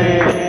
Hare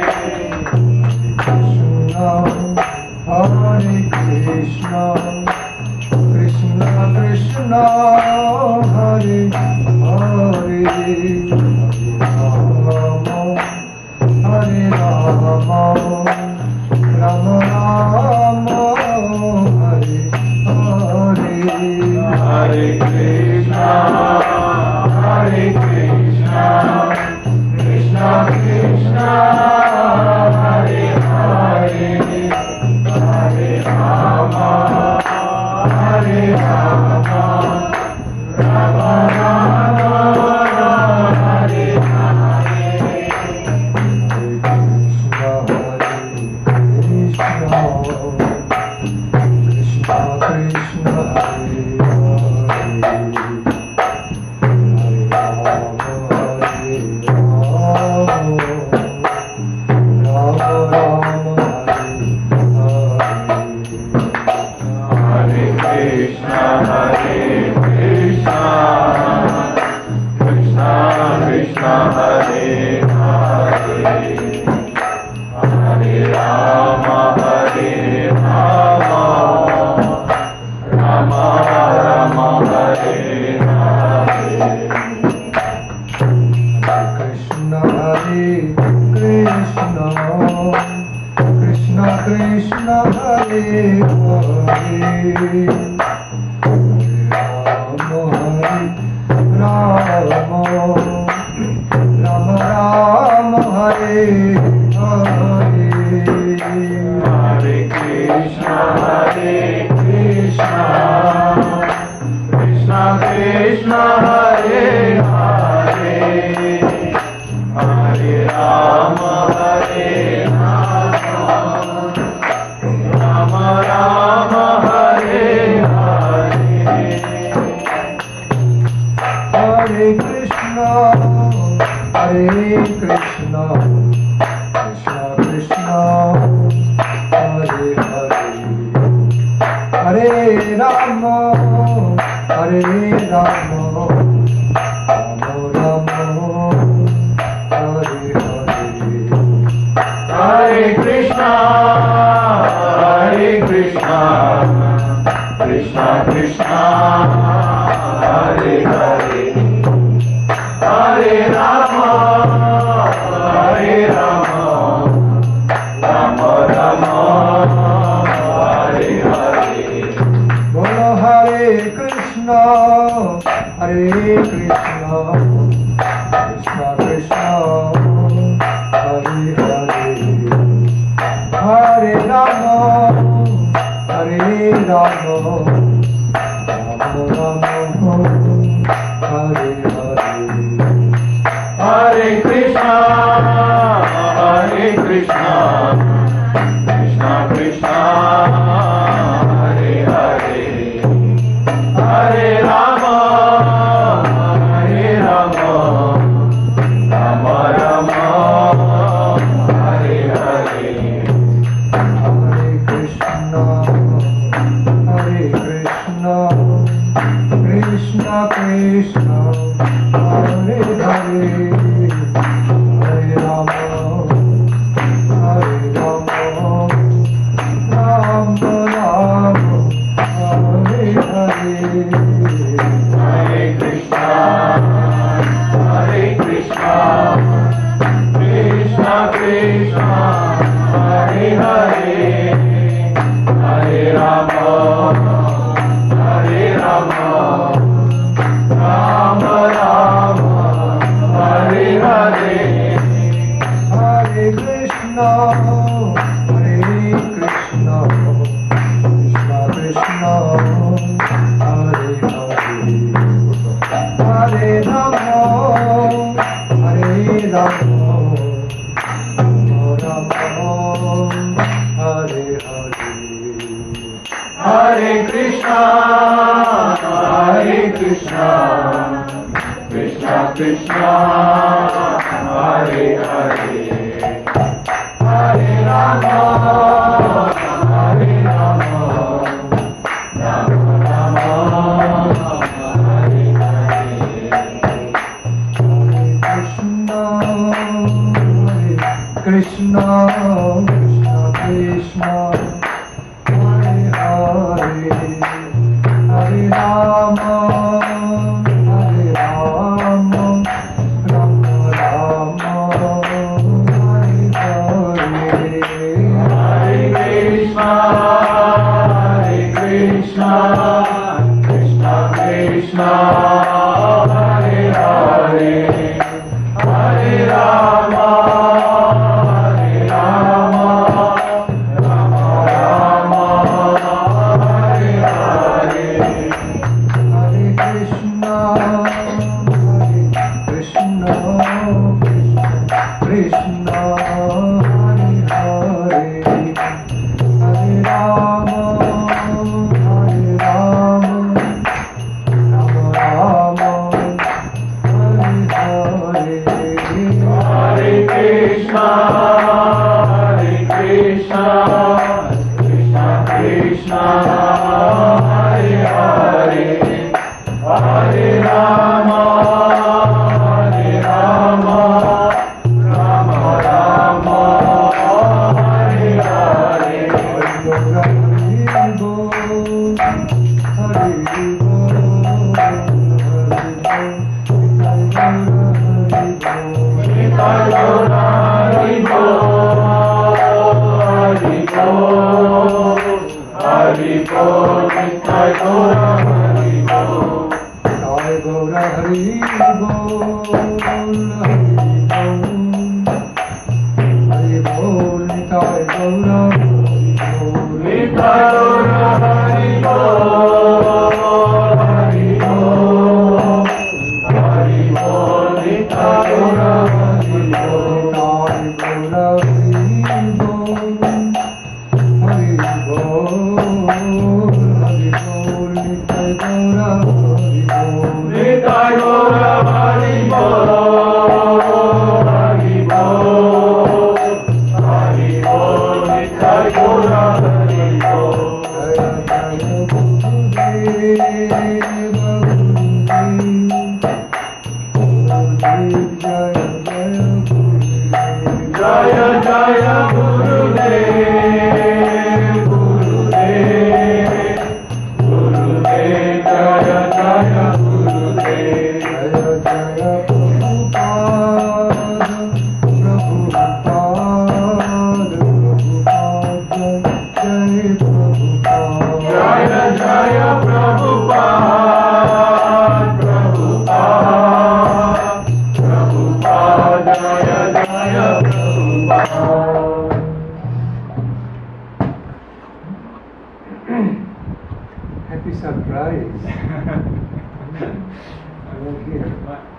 Happy surprise.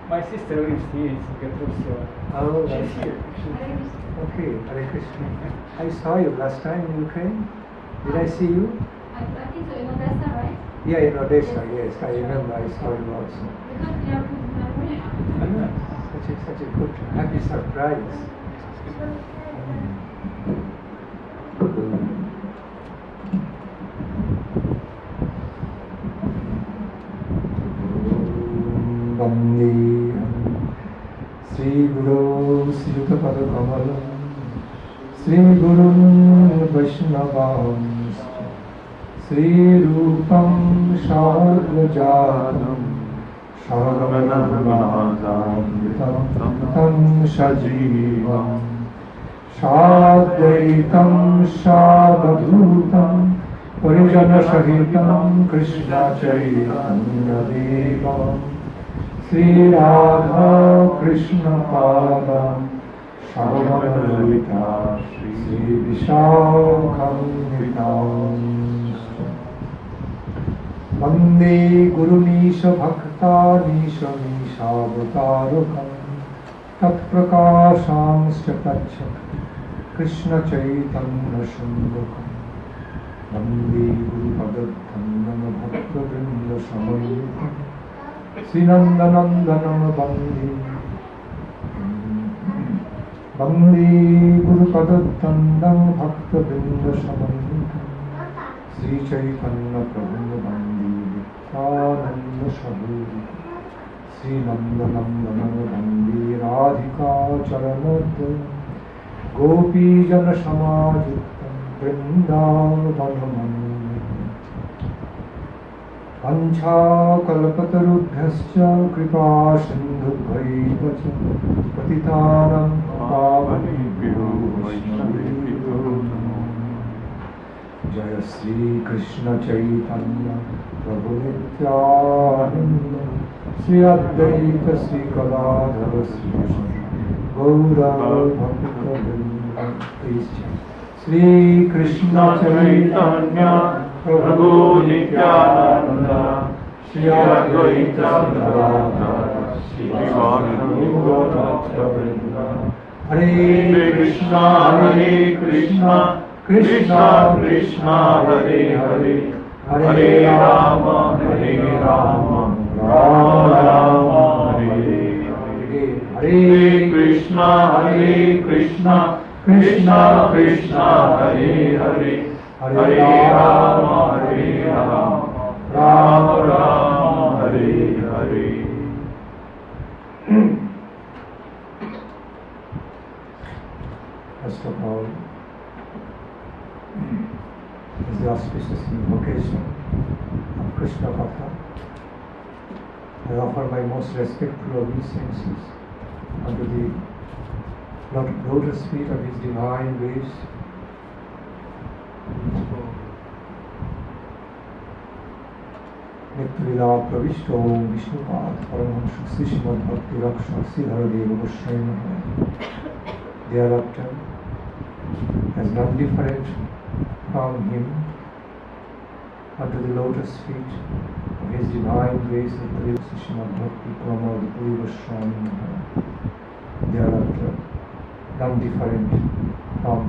My sister lives here in Singapore, so oh, she's here. Okay, Hare Krishna. I saw you last time in Ukraine. Did I see you? I think so, in Odessa, right? Yeah, in Odessa, yes. I remember I saw you also. Because you have good memory. Such a good, happy surprise. Sri Guru Sri Pada Kamala Sri Guru Vaishnavam Sri Rupam Sharvajatam Sharvanam Tam Shajivam Shadaitam Shadadhutam Parijana Shahitam Krishna Chaitanya Devam Sri Radha Krishna Pada Shravana Sri Vishakam Hitam Vande Guru Nisha Bhakta Nisha Nisha Avatarukam Tat Prakasham Stapachak Krishna Chaitanya Shandukam Vande Guru Padatandam Bhakta Vrinda Samayukam Sri Nandanandanam Bhandi Guru Padatandam Bhakta Vrinda Samayukam Sri Chaitanya Prabhu Bhandi Nityananda Shaburi Sri Nandanandanam Bhandi Radhika Charanad Gopi Jana Samajuktam Vrindavanam Pancha kalpatarubhyascha kripa sindhubhaiva cha patitanam pavanebhyo vaishnavebhyo namo Jaya Sri Krishna Chaitanya Prabhu Nityananda Sri Advaita Sri Gadadhara Sri Gaura Bhakta Vrinda. Please chant. Sri Krishna Chaitanya Prabhu Nityananda Sri Advaita Gadadhara Sri Bhakta Vrinda. Hare Krishna Krishna Krishna Hare Hare Hare Rama Rama Rama Hare Hare Hare Krishna Krishna Krishna Hare Hare Hare Rama Rama Rama Hare Hare. First of all, is the auspicious invocation of Krishna Bhakta. I offer my most respectful obeisances unto the lotus feet of His divine grace. Nityalila Pravishto Vishnupad Paramahamsa Srimad Bhakti Raksha Sridharadeva Goswami Maharaj. Thereafter, as none different from him, unto the lotus feet of his divine grace, Nityalila Srimad Bhakti Pranama Goswami Maharaj. Thereafter, none different from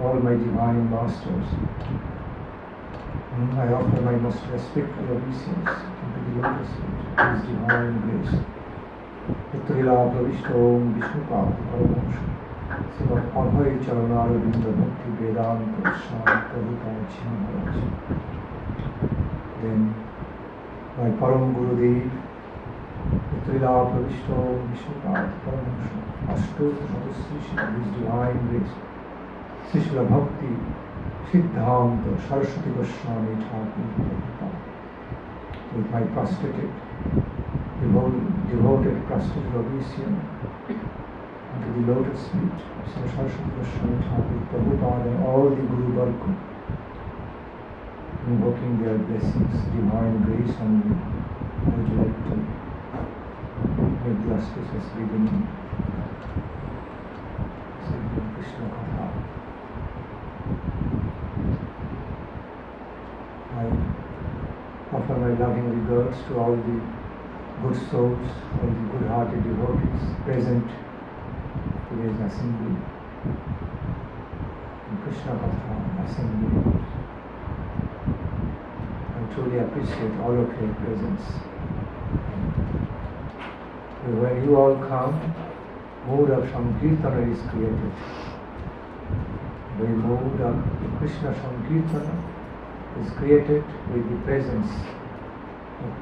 all my divine masters. I offer my most respectful obeisance into the lotus feet of his divine grace. Nityalila Pravishto Vishnupad Paramahamsa Srimad Adhai Charanaravinda Bhakti Vedanta Swami Maharaj. Then my Param Gurudev Nityalila Pravishto Vishnupad Paramahamsa Ashtotra Madhusrishi of his divine grace Srila Bhakti Siddhanta Saraswati Goswami Thakur. With my prostrated, devoted prostrated obeisance unto the lotus feet of Sri Saraswati Goswami Thakur, Prabhupada and all the Guru Varga, invoking their blessings, divine grace on me, I would like to make the auspicious beginning. Krishna Katha. I offer my loving regards to all the good souls, all the good-hearted devotees present in today's assembly, in Krishna Katha assembly. I truly appreciate all of your presence. When you all come, mood of sankirtana is created. The mood of Krishna sankirtana is created with the presence of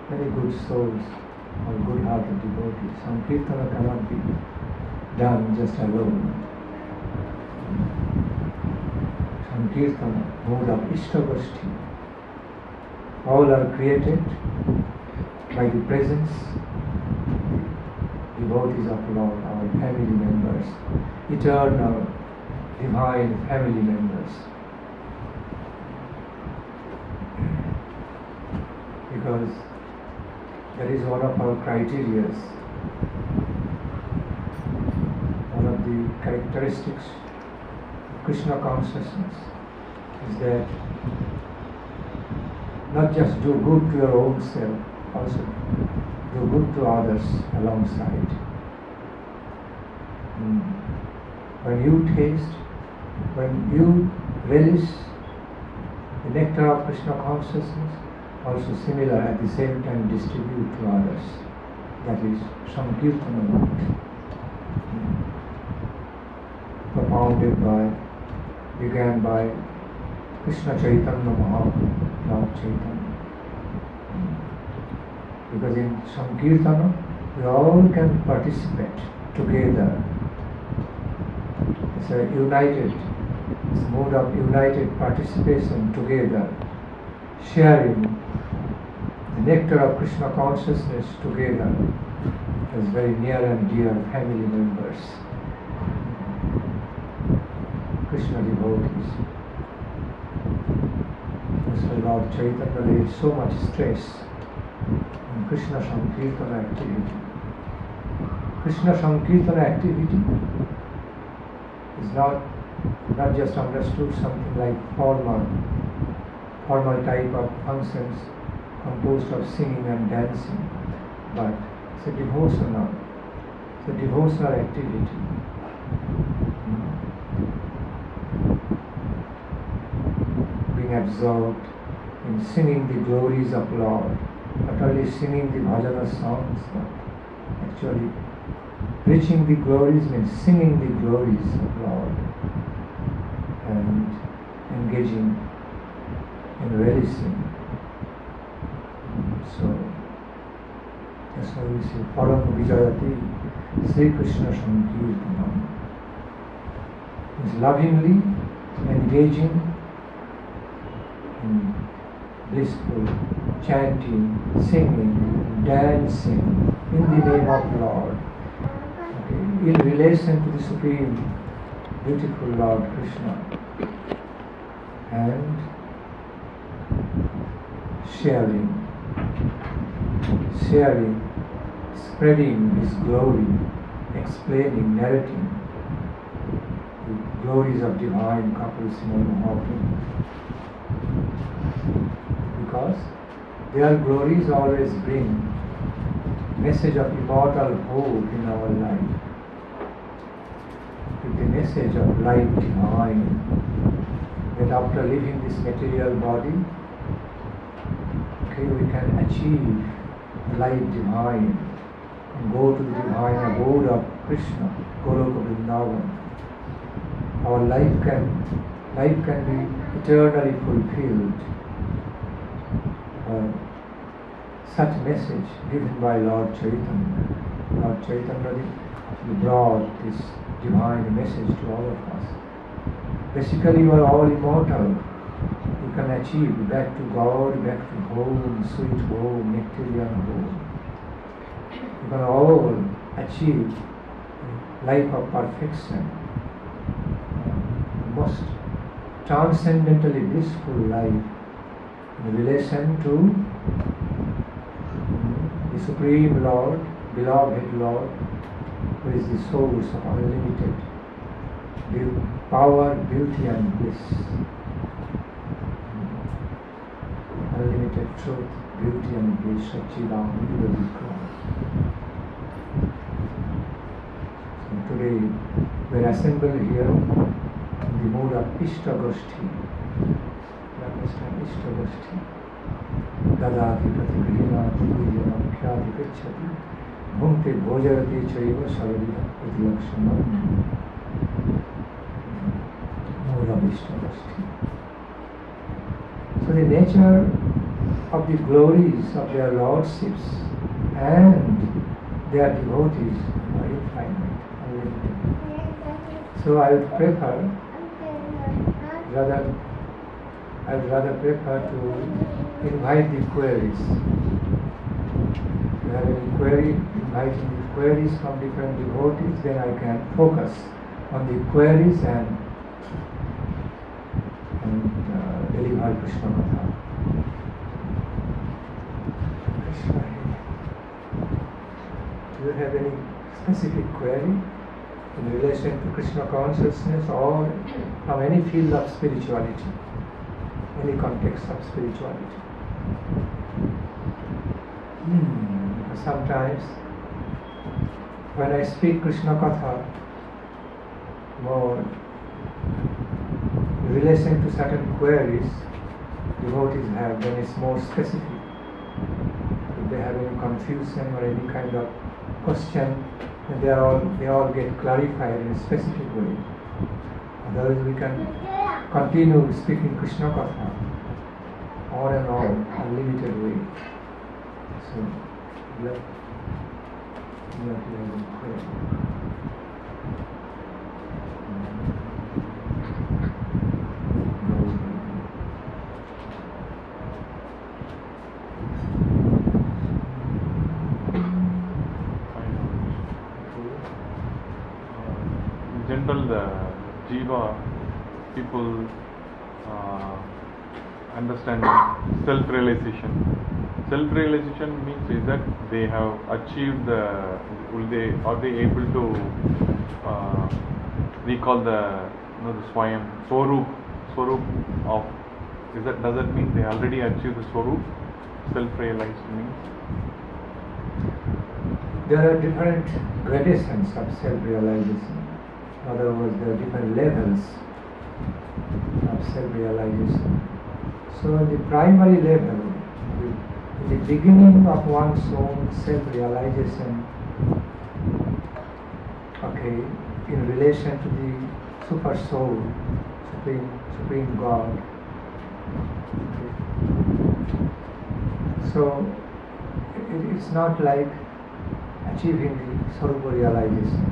many good souls or good-hearted devotees. Sankirtana cannot be done just alone. Sankirtana, mood of Ishtagoshti, all are created by the presence of devotees of Lord, our family members, eternal, divine family members. Because that is one of our criteria, one of the characteristics of Krishna consciousness is that not just do good to your own self, also do good to others alongside. When you taste, when you relish the nectar of Krishna consciousness, also similar at the same time distribute to others. That is sankirtana, began by Krishna Chaitanya Mahaprabhu, Lord Chaitanya. Because in sankirtana we all can participate together. It's a mode of united participation together, sharing the nectar of Krishna consciousness together as very near and dear family members, Krishna devotees. That's why Lord Chaitanya laid so much stress on Krishna Sankirtana activity. Krishna Sankirtana activity is not just understood something like formal type of functions composed of singing and dancing, but it's a devotional activity. Being absorbed in singing the glories of Lord, not only singing the bhajana songs, but actually preaching the glories means singing the glories of Lord and engaging in relishing. So that's why we say Param Vijayati Sri Krishna Sankirtanam. Is lovingly engaging in blissful chanting, singing, dancing in the name of Lord, in relation to the Supreme beautiful Lord Krishna, and sharing, spreading His glory, explaining, narrating the glories of divine Kapil Maharaj. Because their glories always bring message of immortal hope in our life. With the message of life divine, that after leaving this material body, we can achieve life divine and go to the divine abode of Krishna, Goloka Vrindavan. Our life can be eternally fulfilled. Such message given by Lord Chaitanya. Lord Chaitanya brought this divine message to all of us. Basically, you are all immortal. You can achieve back to God, back to home, sweet home, nectarian home. You can all achieve life of perfection, most transcendently blissful life in relation to the Supreme Lord, beloved Lord, who is the source of unlimited power, beauty and bliss. Unlimited truth, beauty and bliss, Satchidananda Vikrama. So today we are assembled here in the mode of Ishtagoshti. You understand Ishtagoshti? Dadati Pratigrihina Pujana Khyati Gacchati Bhunte Bhojarati Chaiva Saravida Pratilakshana. Mode of Ishtagoshti. So the nature of the glories of their lordships and their devotees are infinite, unlimited. So I would rather prefer to invite the queries. If you have any query, inviting the queries from different devotees, then I can focus on the queries and deliver Krishna Katha. Do you have any specific query in relation to Krishna consciousness or from any field of spirituality, any context of spirituality? Sometimes when I speak Krishna Katha more in relation to certain queries devotees have, then it's more specific. If they have any confusion or any kind of question, then they all get clarified in a specific way. Otherwise we can continue speaking Krishna Katha on and on, unlimited way. So let me pray. The Jiva people understand self-realization. Self-realization means is that they have achieved are they able to recall the Swayam, Swarup of, does that mean they already achieved the Swarup? Self-realized means? There are different gradations of self-realization. In other words, there are different levels of self-realization. So in the primary level, in the beginning of one's own self-realization, in relation to the Super Soul, Supreme God. So it's not like achieving the svarupa-realization.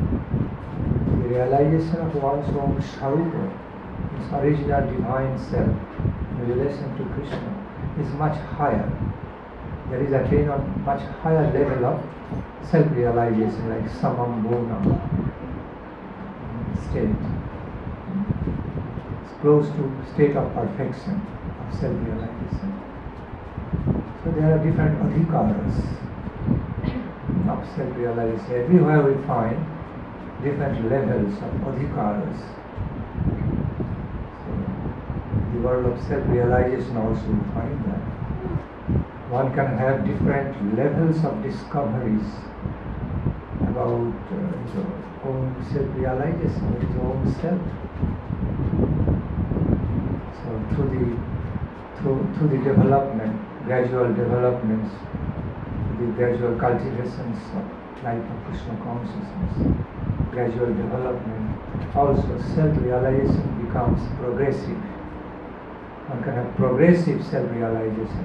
The realization of one's own svarupa, its original divine self, in relation to Krishna, is much higher. There is attained on much higher level of self-realization, like samam bonam state. It's close to state of perfection of self-realization. So there are different adhikaras of self-realization. Everywhere we find different levels of adhikaras. So in the world of self-realization also we find that one can have different levels of discoveries about his own self-realization, his own self. So through the development, gradual developments, the gradual cultivations of life of Krishna consciousness, gradual development, also self-realization becomes progressive. One can have progressive self-realization.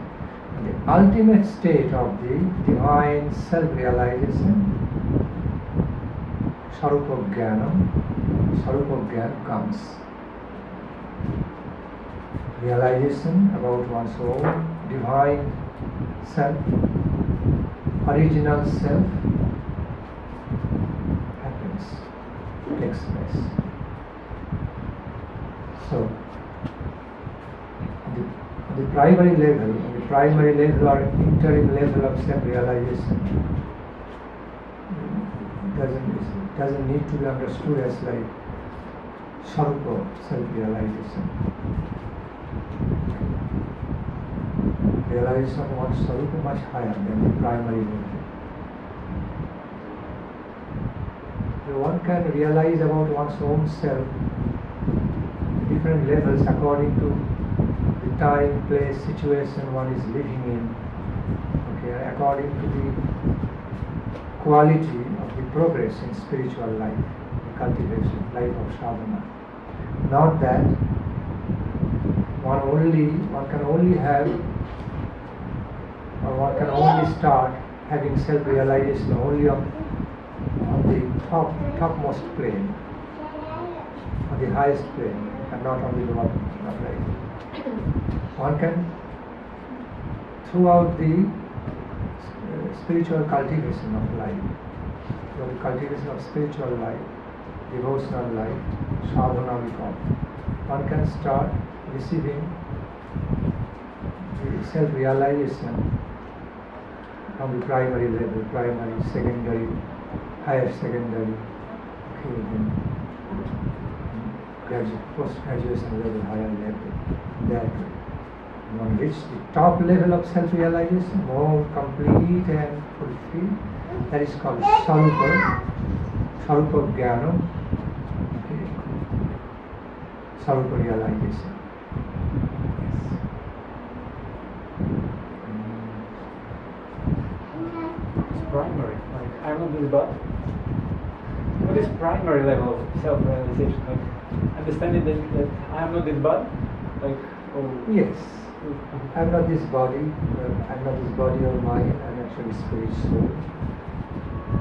And the ultimate state of the divine self-realization, svarupa-jnana comes. Realization about one's own divine self, original self, happens, takes place. So, on the primary level or interim level of self-realization, doesn't need to be understood as like svarupa self-realization. Realization of one's svarupa much higher than the primary level. So one can realize about one's own self different levels according to the time, place, situation one is living in. Okay, according to the quality of the progress in spiritual life, the cultivation, life of sadhana. Not that one can only have, or one can only start having self-realization only on the topmost plane, on the highest plane, and not on the lower, not like one can, throughout the spiritual cultivation of life, the cultivation of spiritual life, devotional life, sadhana we call, one can start receiving the self-realization from the primary level, primary, secondary, higher secondary, okay, then post-graduation level, higher level, that way. One reaches the top level of self-realization, more complete and fulfilled, that is called svarupa-jnana, okay, svarupa-realization. It's primary. Like, I'm not this body. What is primary level of self-realization? Like, understanding that I am not this body? Like, oh. Yes. I'm not this body, I'm not this body or mind, I'm actually spirit soul.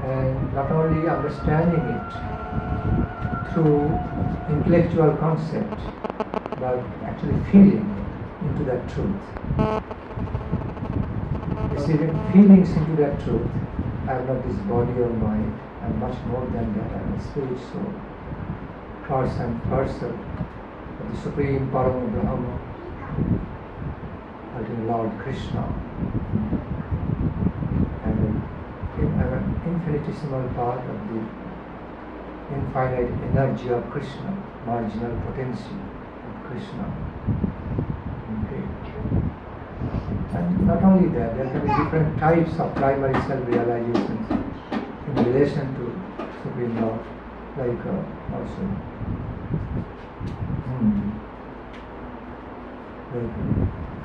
And not only understanding it through intellectual concept, but actually feeling into that truth. Receiving feelings into that truth. I'm not this body or mind, I'm much more than that, I'm a spirit soul. Person of the Supreme Pranama Brahma, ultimate Lord Krishna, and an infinitesimal part of the infinite energy of Krishna, marginal potency of Krishna. Okay. And not only that, there can be different types of primary self-realizations in relation to Supreme Lord, like also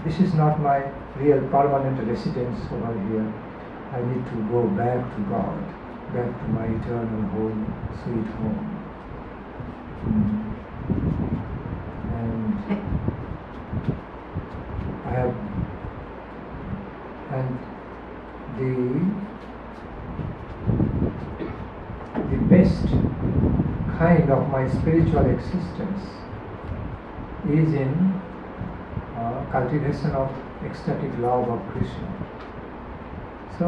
this is not my real permanent residence over here. I need to go back to God, back to my eternal home, sweet home. And I have, and the best kind of my spiritual existence is in cultivation of ecstatic love of Krishna. So,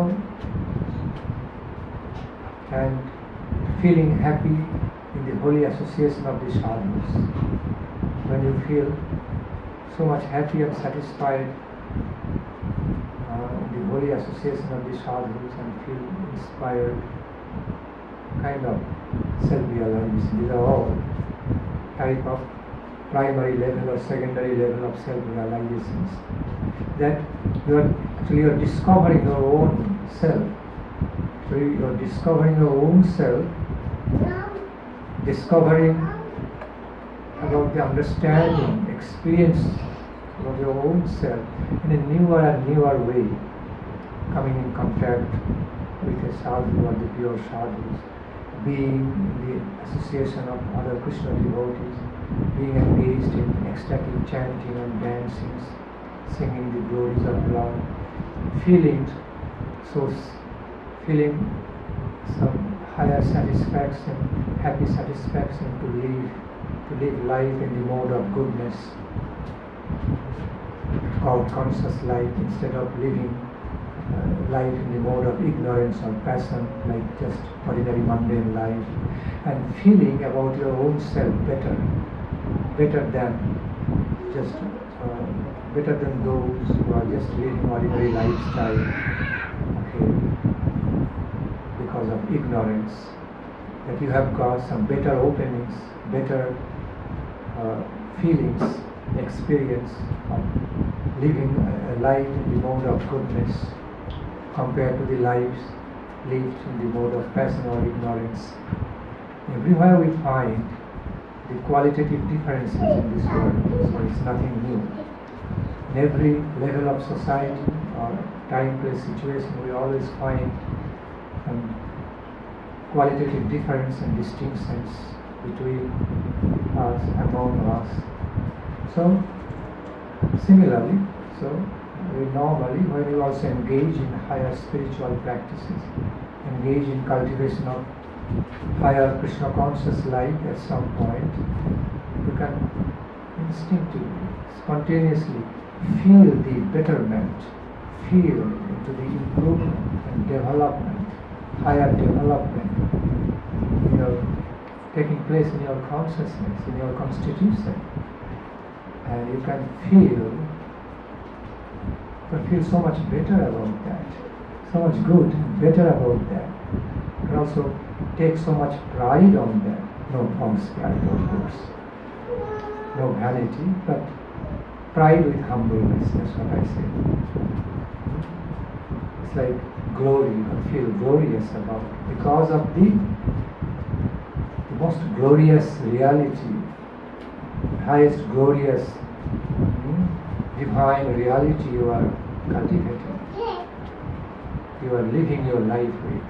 and feeling happy in the holy association of the sadhus. When you feel so much happy and satisfied holy association of the sadhus and feel inspired, kind of self-realization. These are all type of primary level or secondary level of self-realizations. That you're discovering your own self. So you're discovering your own self, discovering about the understanding, experience of your own self in a newer and newer way, coming in contact with a sadhu or the pure sadhus, being in the association of other Krishna devotees, being engaged in ecstatic chanting and dancing, singing the glories of love, feeling some higher satisfaction, happy satisfaction to live life in the mode of goodness, called conscious life, instead of living life in the mode of ignorance or passion, like just ordinary mundane life, and feeling about your own self better than those who are just living ordinary lifestyle, okay, because of ignorance. That you have got some better openings, better feelings, experience of living a life in the mode of goodness compared to the lives lived in the mode of passion or ignorance. Everywhere we find the qualitative differences in this world, so it's nothing new. In every level of society or time, place, situation, we always find qualitative difference and distinctions between us, among us. So, similarly, we normally, when we also engage in higher spiritual practices, engage in cultivation of higher Krishna conscious life at some point, you can instinctively, spontaneously feel the betterment, feel into the improvement and development, higher development, taking place in your consciousness, in your constitution, and you can feel so much better about that, so much good, better about that. You can also take so much pride on that. No false pride, of course, no vanity, but pride with humbleness. That's what I say. It's like glory, you can feel glorious about it because of the most glorious reality, highest glorious divine reality you are cultivating. You are living your life with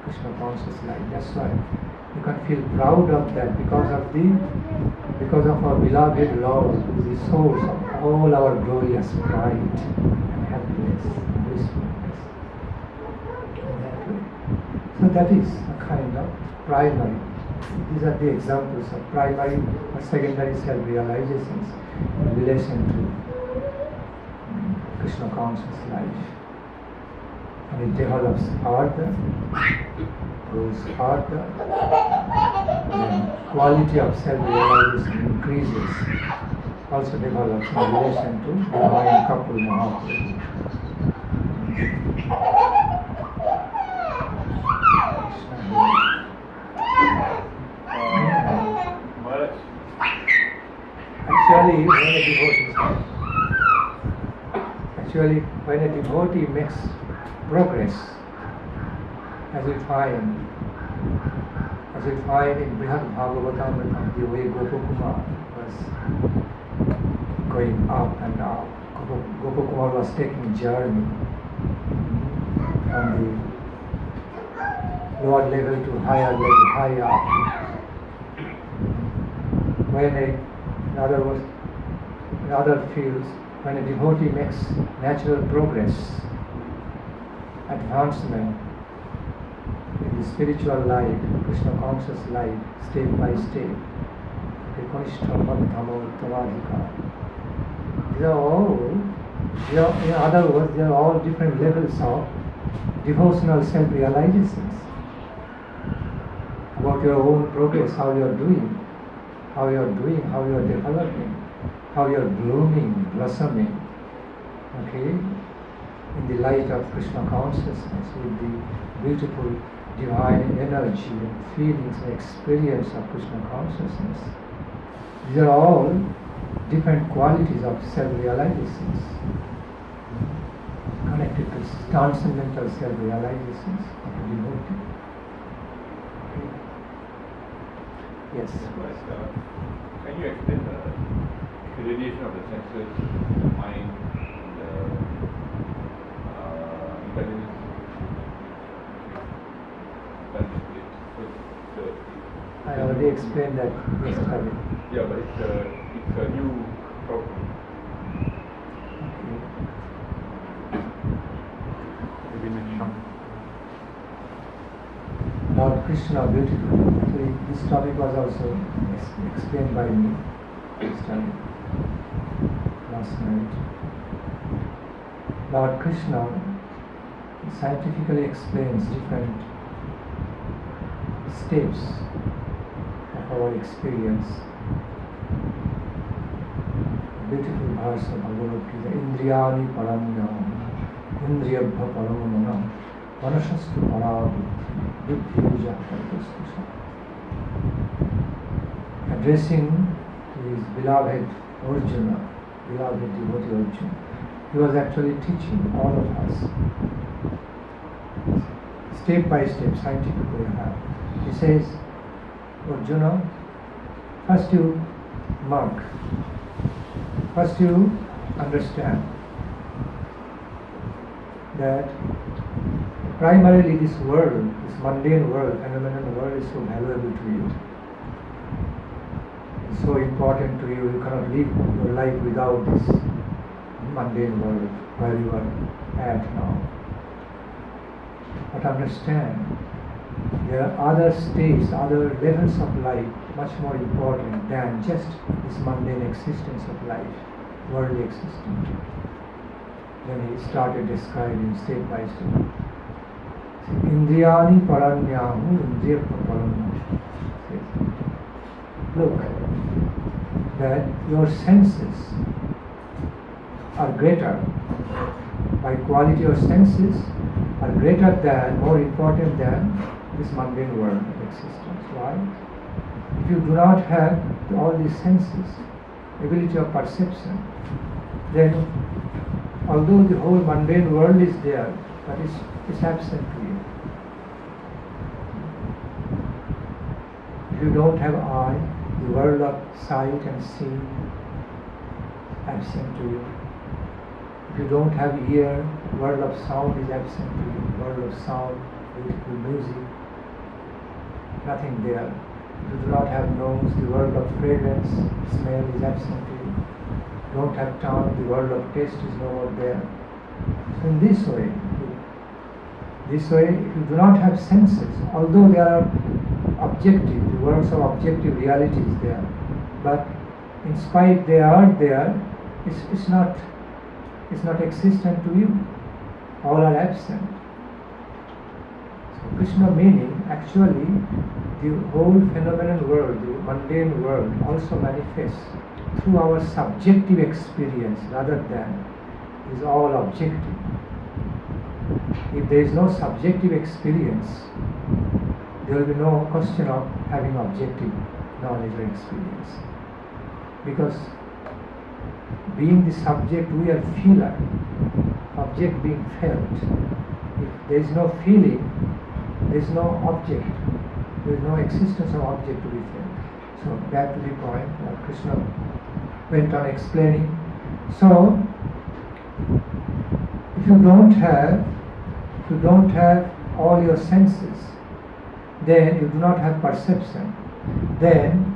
Krishna conscious life. That's why you can feel proud of that because of our beloved Lord, who is the source of all our glorious pride and happiness and blissfulness. In that way. So that is a kind of primary. These are the examples of primary or secondary self-realizations in relation to Krishna conscious life. And it develops further, goes further, and quality of self-realization increases, also develops in relation to divine couple Mahaprabhu. Actually, when a devotee makes progress, as we find in Brihad Bhagavatam, the way Gopakumar was going up and up. Gopakumar was taking journey from the lower level to higher level, high up. In other fields, when a devotee makes natural progress, advancement in the spiritual life, Krishna conscious life, step by step, in other words, they are all different levels of devotional self-realizations about your own progress, how you are doing, how you are developing, how you are blooming, blossoming, okay, in the light of Krishna consciousness, with the beautiful divine energy and feelings and experience of Krishna consciousness. These are all different qualities of self-realizations, connected to transcendental self-realizations of a devotee. Okay. Yes? Can you explain the gradation of the senses, the mind, the intelligence? I already explained that yesterday. Yeah, but it's a new problem. Maybe next time. Lord Krishna, beautiful. Actually, this topic was also explained by me yesterday, last night. Lord Krishna scientifically explains different steps of our experience. Beautiful verse of Bhagavad Gita, Indriyani paramyam, Indriyabha paramana, Manashastu Buddhi addressing his beloved Arjuna, beloved devotee Arjuna. He was actually teaching all of us, step by step, scientifically how. He says, Arjuna, first you mark, first you understand that primarily this world, this mundane world, phenomenal world is so valuable to you. It's so important to you, you cannot live your life without this mundane world where you are at now. But understand, there are other states, other levels of life much more important than just this mundane existence of life, worldly existence. Then he started describing step by step. Indriyani paranyahu, indriya paranyahu. Look, that your senses are greater, by quality your senses are greater than, more important than this mundane world of existence. Why? If you do not have all these senses, ability of perception, then although the whole mundane world is there, but it's absent to you. If you don't have eye, the world of sight and seeing, absent to you. If you don't have ear, the world of sound is absent to you. The world of sound, beautiful music, nothing there. If you do not have nose, the world of fragrance, smell is absent to you. Don't have tongue, the world of taste is no more there. So in this way, if you do not have senses, although they are objective, the worlds of objective reality is there, but in spite they are there, it's not existent to you. All are absent. So Krishna meaning, actually, the whole phenomenal world, the mundane world, also manifests through our subjective experience rather than is all objective. If there is no subjective experience, there will be no question of having objective knowledge or experience. Because being the subject, we are feeler, object being felt. If there is no feeling, there is no object, there is no existence of object to be felt. So back to the point, Krishna went on explaining. So if you don't have all your senses, then you do not have perception, then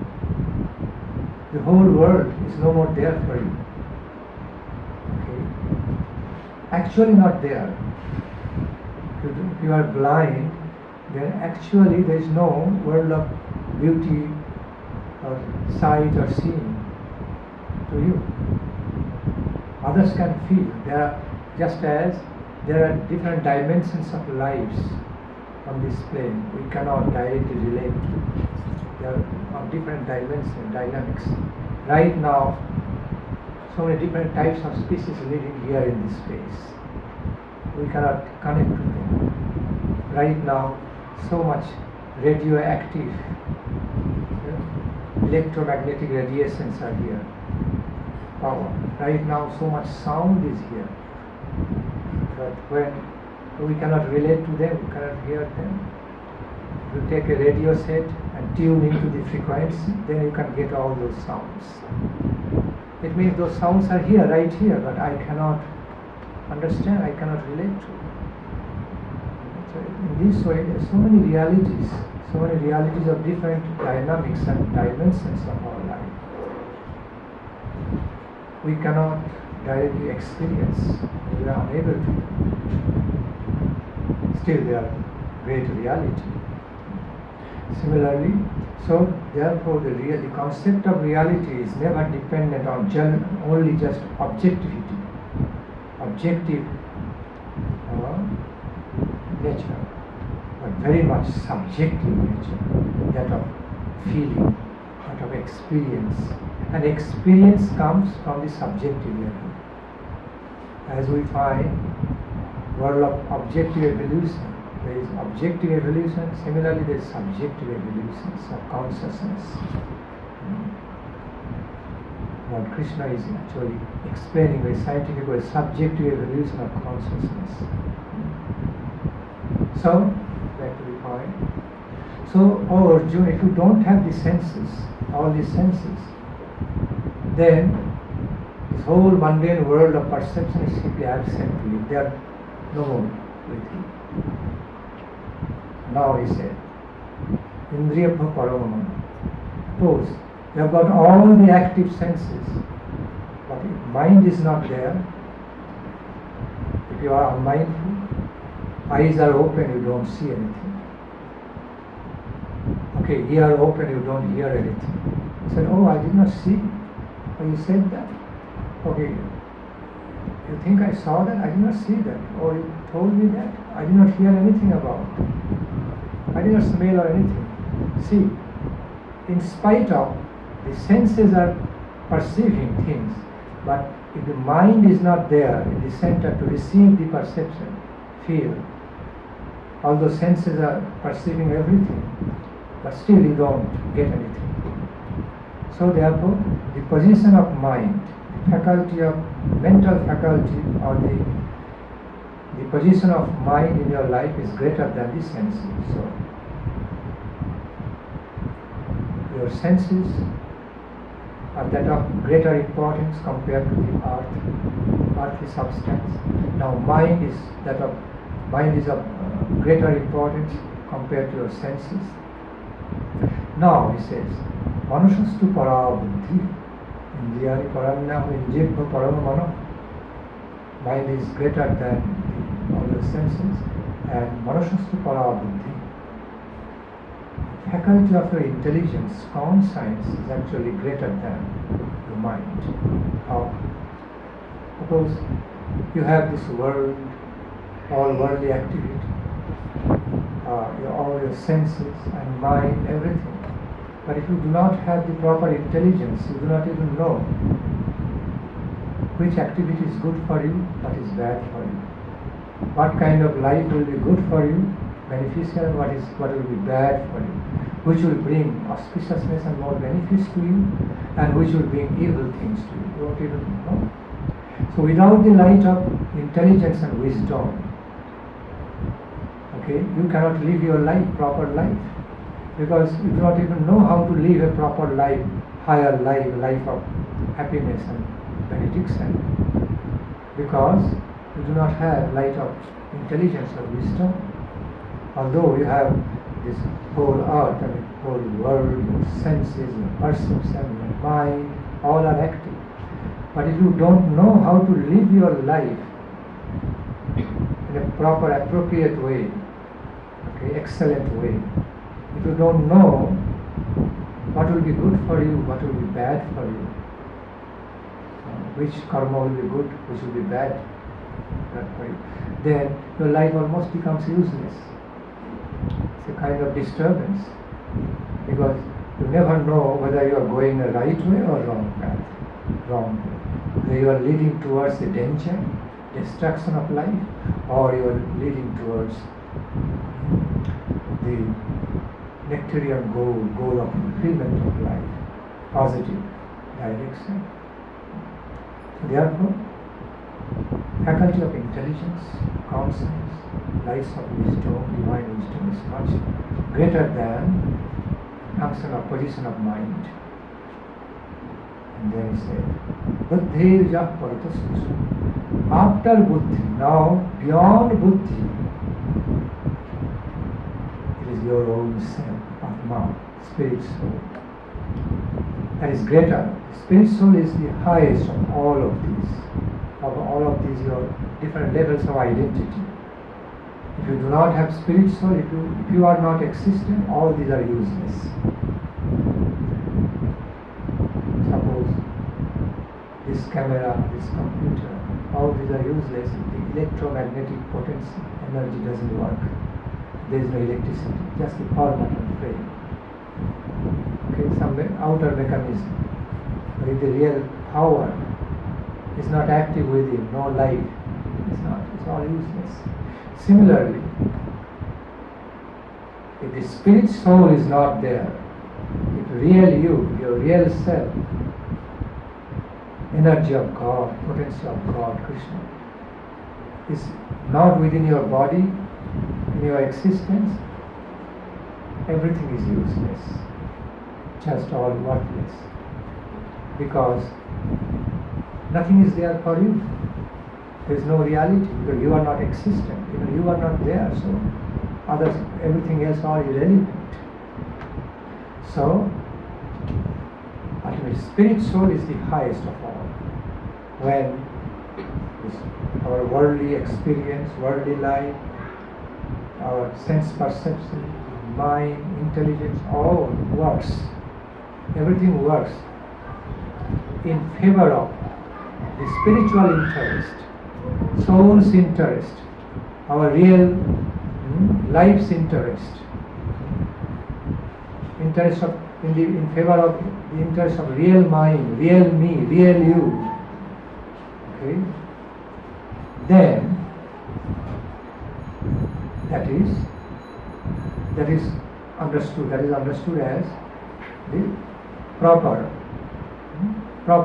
the whole world is no more there for you. Okay? Actually not there. If you are blind, then actually there is no world of beauty or sight or seeing to you. Others can feel. There are, just as there are different dimensions of lives on this plane, we cannot directly relate. There are different dimensions, dynamics. Right now, so many different types of species living here in this space. we cannot connect to them. Right now, so much radioactive, electromagnetic radiations are here. Power. Right now, so much sound is here. But when we cannot relate to them, we cannot hear them. You take a radio set and tune into the frequency, then you can get all those sounds. It means those sounds are here, right here, but I cannot understand, I cannot relate to. So in this way, there are so many realities of different dynamics and dimensions of our life. We cannot directly experience, we are unable to. Still, they are great reality. Similarly, so therefore the concept of reality is never dependent on only just objectivity, objective nature, but very much subjective nature, that of feeling, that of experience. And experience comes from the subjective level. As we find world of objective evolution, there is objective evolution, similarly there is subjective evolutions of consciousness. Lord Krishna is actually explaining very scientifically subjective evolution of consciousness. So, back to the point. So, oh Arjuna, if you don't have the senses, all these senses, then this whole mundane world of perception is simply absent to you. They are no more with you. Now he said, Indriyabha Paramana. Suppose you have got all the active senses, but if mind is not there, if you are unmindful, eyes are open, you don't see anything. Okay, ears open, you don't hear anything. He said, oh, I did not see. Oh, you said that? Okay, you think I saw that? I did not see that. Oh, you told me that? I did not hear anything about it. I did not smell or anything. See, in spite of the senses are perceiving things, but if the mind is not there in the center to receive the perception, feel, although senses are perceiving everything, but still you don't get anything. So therefore, the position of mind, the faculty of mental faculty, or the position of mind in your life is greater than the senses. So your senses are that of greater importance compared to the earthly substance. Now mind is of greater importance compared to your senses. Now he says, Manushastu para buddhi, indriyani paranyahu injibha paramana. Mind is greater than all your senses, and Manushastu para buddhi. Faculty of your intelligence, conscience, is actually greater than the mind. How? Suppose you have this world, all worldly activity, all your senses and mind, everything. But if you do not have the proper intelligence, you do not even know which activity is good for you, what is bad for you. What kind of life will be good for you, beneficial, and what will be bad for you. Which will bring auspiciousness and more benefits to you, and which will bring evil things to you. You don't even know. So without the light of intelligence and wisdom, okay, you cannot live your life, proper life. Because you do not even know how to live a proper life, higher life, life of happiness and benediction. Because you do not have light of intelligence or wisdom. Although you have this whole earth, whole world, your senses, your perception, your mind, all are active. But if you don't know how to live your life in a proper, appropriate way, okay, excellent way, if you don't know what will be good for you, what will be bad for you, which karma will be good, which will be bad for you, then your life almost becomes useless. It's a kind of disturbance, because you never know whether you are going the right way or wrong path, wrong way. Whether you are leading towards a danger, destruction of life, or you are leading towards the nectarian goal of fulfillment of life, positive direction. Therefore, faculty of intelligence, conscience, lights of wisdom, divine wisdom is much greater than function or position of mind. And then he said, Buddhi ja parata susha. After Buddhi, now beyond Buddhi, it is your own self, Atma, spirit soul. That is greater. The spirit soul is the highest of all of these. Of all of these, your different levels of identity. If you do not have spirit soul, if you are not existent, all these are useless. Suppose this camera, this computer, all these are useless if the electromagnetic potential energy doesn't work. There is no electricity, just the format and frame. Okay, some outer mechanism. But if the real power is not active within, no life, it's all useless. Similarly, if the spirit soul is not there, if real you, your real self, energy of God, potential of God, Krishna, is not within your body, in your existence, everything is useless, just all worthless, because nothing is there for you. There is no reality, because you are not existent, even you are not there, so others, everything else are irrelevant. So, ultimately, spirit soul is the highest of all. When our worldly experience, worldly life, our sense perception, mind, intelligence, all works, everything works in favor of the spiritual interest, soul's interest, our real life's interest of in favor of the interest of real mind, real me, real you. Okay, then that is understood as the proper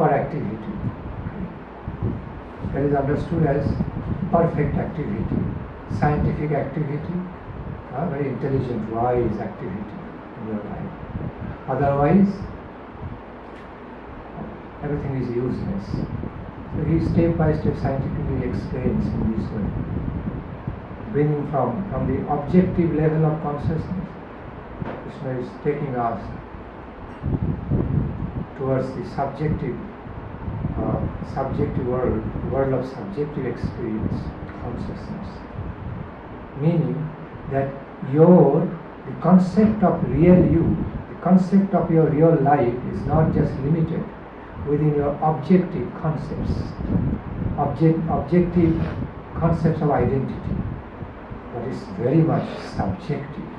activity. That is understood as perfect activity, scientific activity, very intelligent, wise activity in your life. Otherwise, everything is useless. So he step by step scientifically explains in this way, bringing from the objective level of consciousness. Krishna is taking us towards the subjective world of subjective experience, consciousness. Meaning that the concept of real you, the concept of your real life is not just limited within your objective concepts, objective concepts of identity, but it's very much subjective.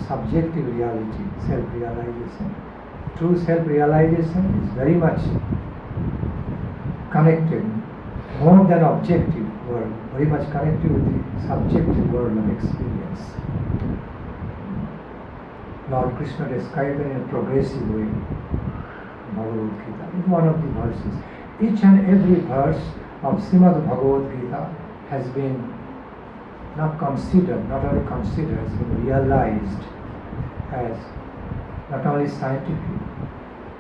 Subjective reality, self-realization. True self-realization is very much connected, more than objective world, very much connected with the subjective world of experience. Lord Krishna described it in a progressive way. Bhagavad Gita is one of the verses. Each and every verse of Srimad Bhagavad Gita has been not only considered, has been realized as not only scientific,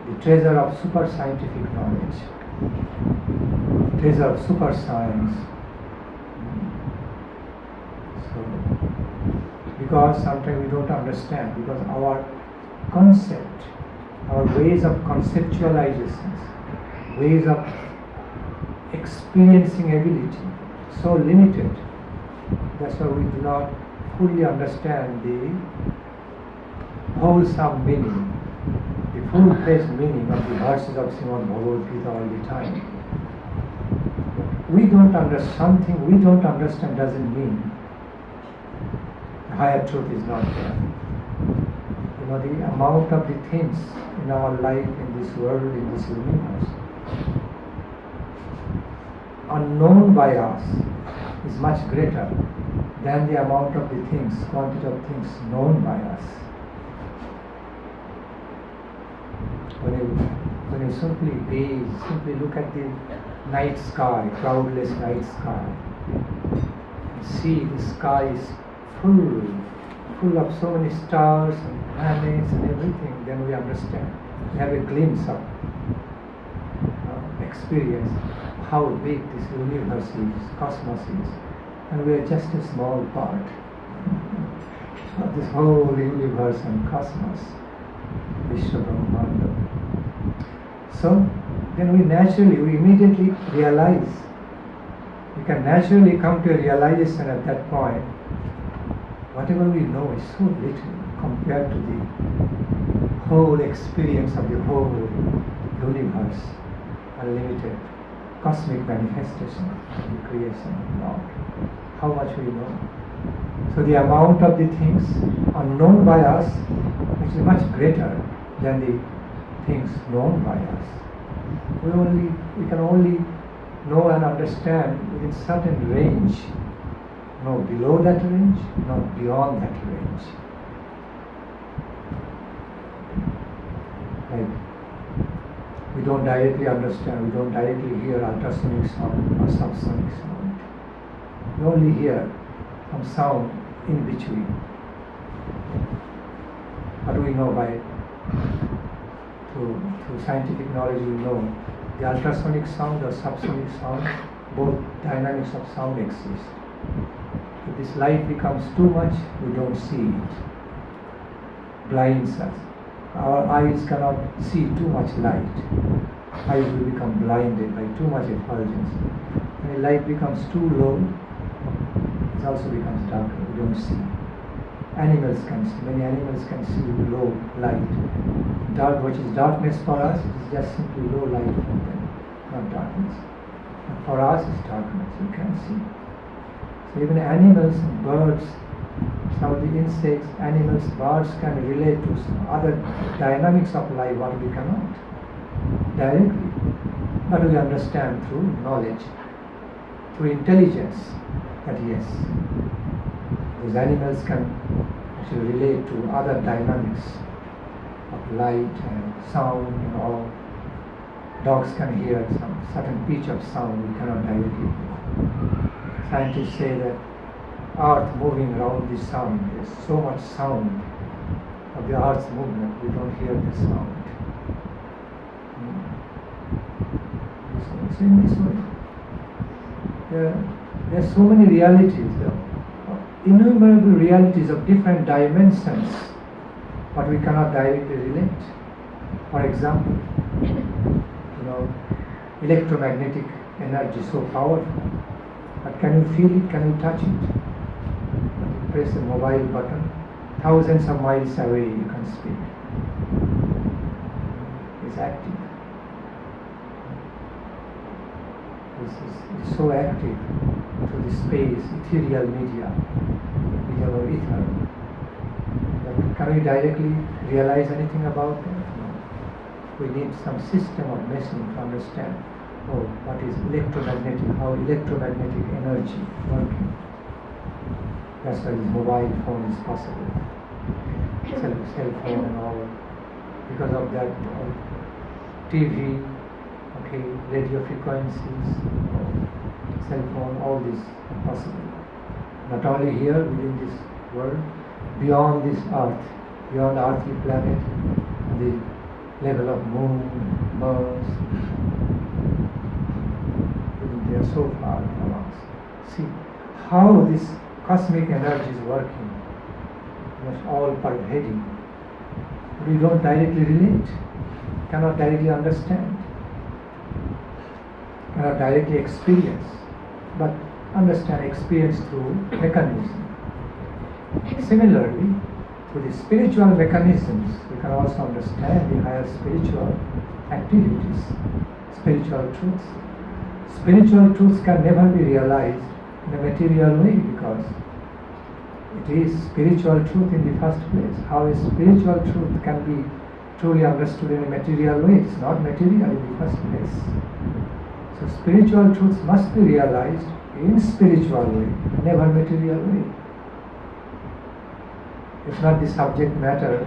the treasure of super scientific knowledge, treasure of super science. So, because sometimes we don't understand, because our concept, our ways of conceptualizations, ways of experiencing ability, so limited. That's why we do not fully understand the wholesome meaning, the full-fledged meaning of the verses of Srimad Bhagavad Gita all the time. We don't understand something we don't understand doesn't mean the higher truth is not there. The amount of the things in our life, in this world, in this universe, unknown by us, is much greater than the amount of the things, quantity of things known by us. When you simply gaze, simply look at the night sky, cloudless night sky, and see the sky is full of so many stars and planets and everything, then we understand. We have a glimpse of experience how big this universe is, cosmos is, and we are just a small part of this whole universe and cosmos, Vishwa Brahmanda. So then we immediately realize, we can naturally come to a realization at that point, whatever we know is so little compared to the whole experience of the whole universe, unlimited cosmic manifestation of the creation of Lord. How much we know. So the amount of the things unknown by us is much greater than the things known by us. We can only know and understand within certain range, no below that range, not beyond that range. Like, we don't directly understand, we don't directly hear ultrasonic sound or subsonic sound. We only hear some sound in between. What do we know by through scientific knowledge? We know the ultrasonic sound or subsonic sound, both dynamics of sound exist. If this light becomes too much, we don't see it. Blinds us. Our eyes cannot see too much light. Eyes will become blinded by too much effulgence. When the light becomes too low, it also becomes darker. We don't see. Animals can see. Many animals can see low light. Dark, which is darkness for us, it is just simply low light for them, not darkness. And for us, it's darkness. You can see. So even animals and birds, some of the insects, animals, birds can relate to some other dynamics of life what we cannot directly. But we understand through knowledge, through intelligence, that yes, those animals can actually relate to other dynamics of light and sound and all. Dogs can hear some certain pitch of sound we cannot directly hear. Scientists say that Earth moving around the sun, there's so much sound of the Earth's movement, we don't hear the sound. So in this way, there are so many realities, innumerable realities of different dimensions, but we cannot directly relate. For example, electromagnetic energy is so powerful, but can you feel it? Can you touch it? Press a mobile button, thousands of miles away you can speak. It's active. It's so active through the space, ethereal media of ether. But can we directly realize anything about that? No. We need some system of machine to understand what is electromagnetic, how electromagnetic energy working. That's why this mobile phone is possible. Cell phone and all. Because of that, TV, radio frequencies, cell phone, all this are possible. Not only here within this world, beyond this earth, beyond earthly planet, the level of moon, Mars, they are so far from us. See how this cosmic energy is working, almost all pervading. We don't directly relate, cannot directly understand, cannot directly experience, but understand, experience through mechanism. Similarly, through the spiritual mechanisms, we can also understand the higher spiritual activities, spiritual truths. Spiritual truths can never be realized in a material way because it is spiritual truth in the first place. How a spiritual truth can be truly understood in a material way? It's not material in the first place. So spiritual truths must be realized in spiritual way, never material way. It's not the subject matter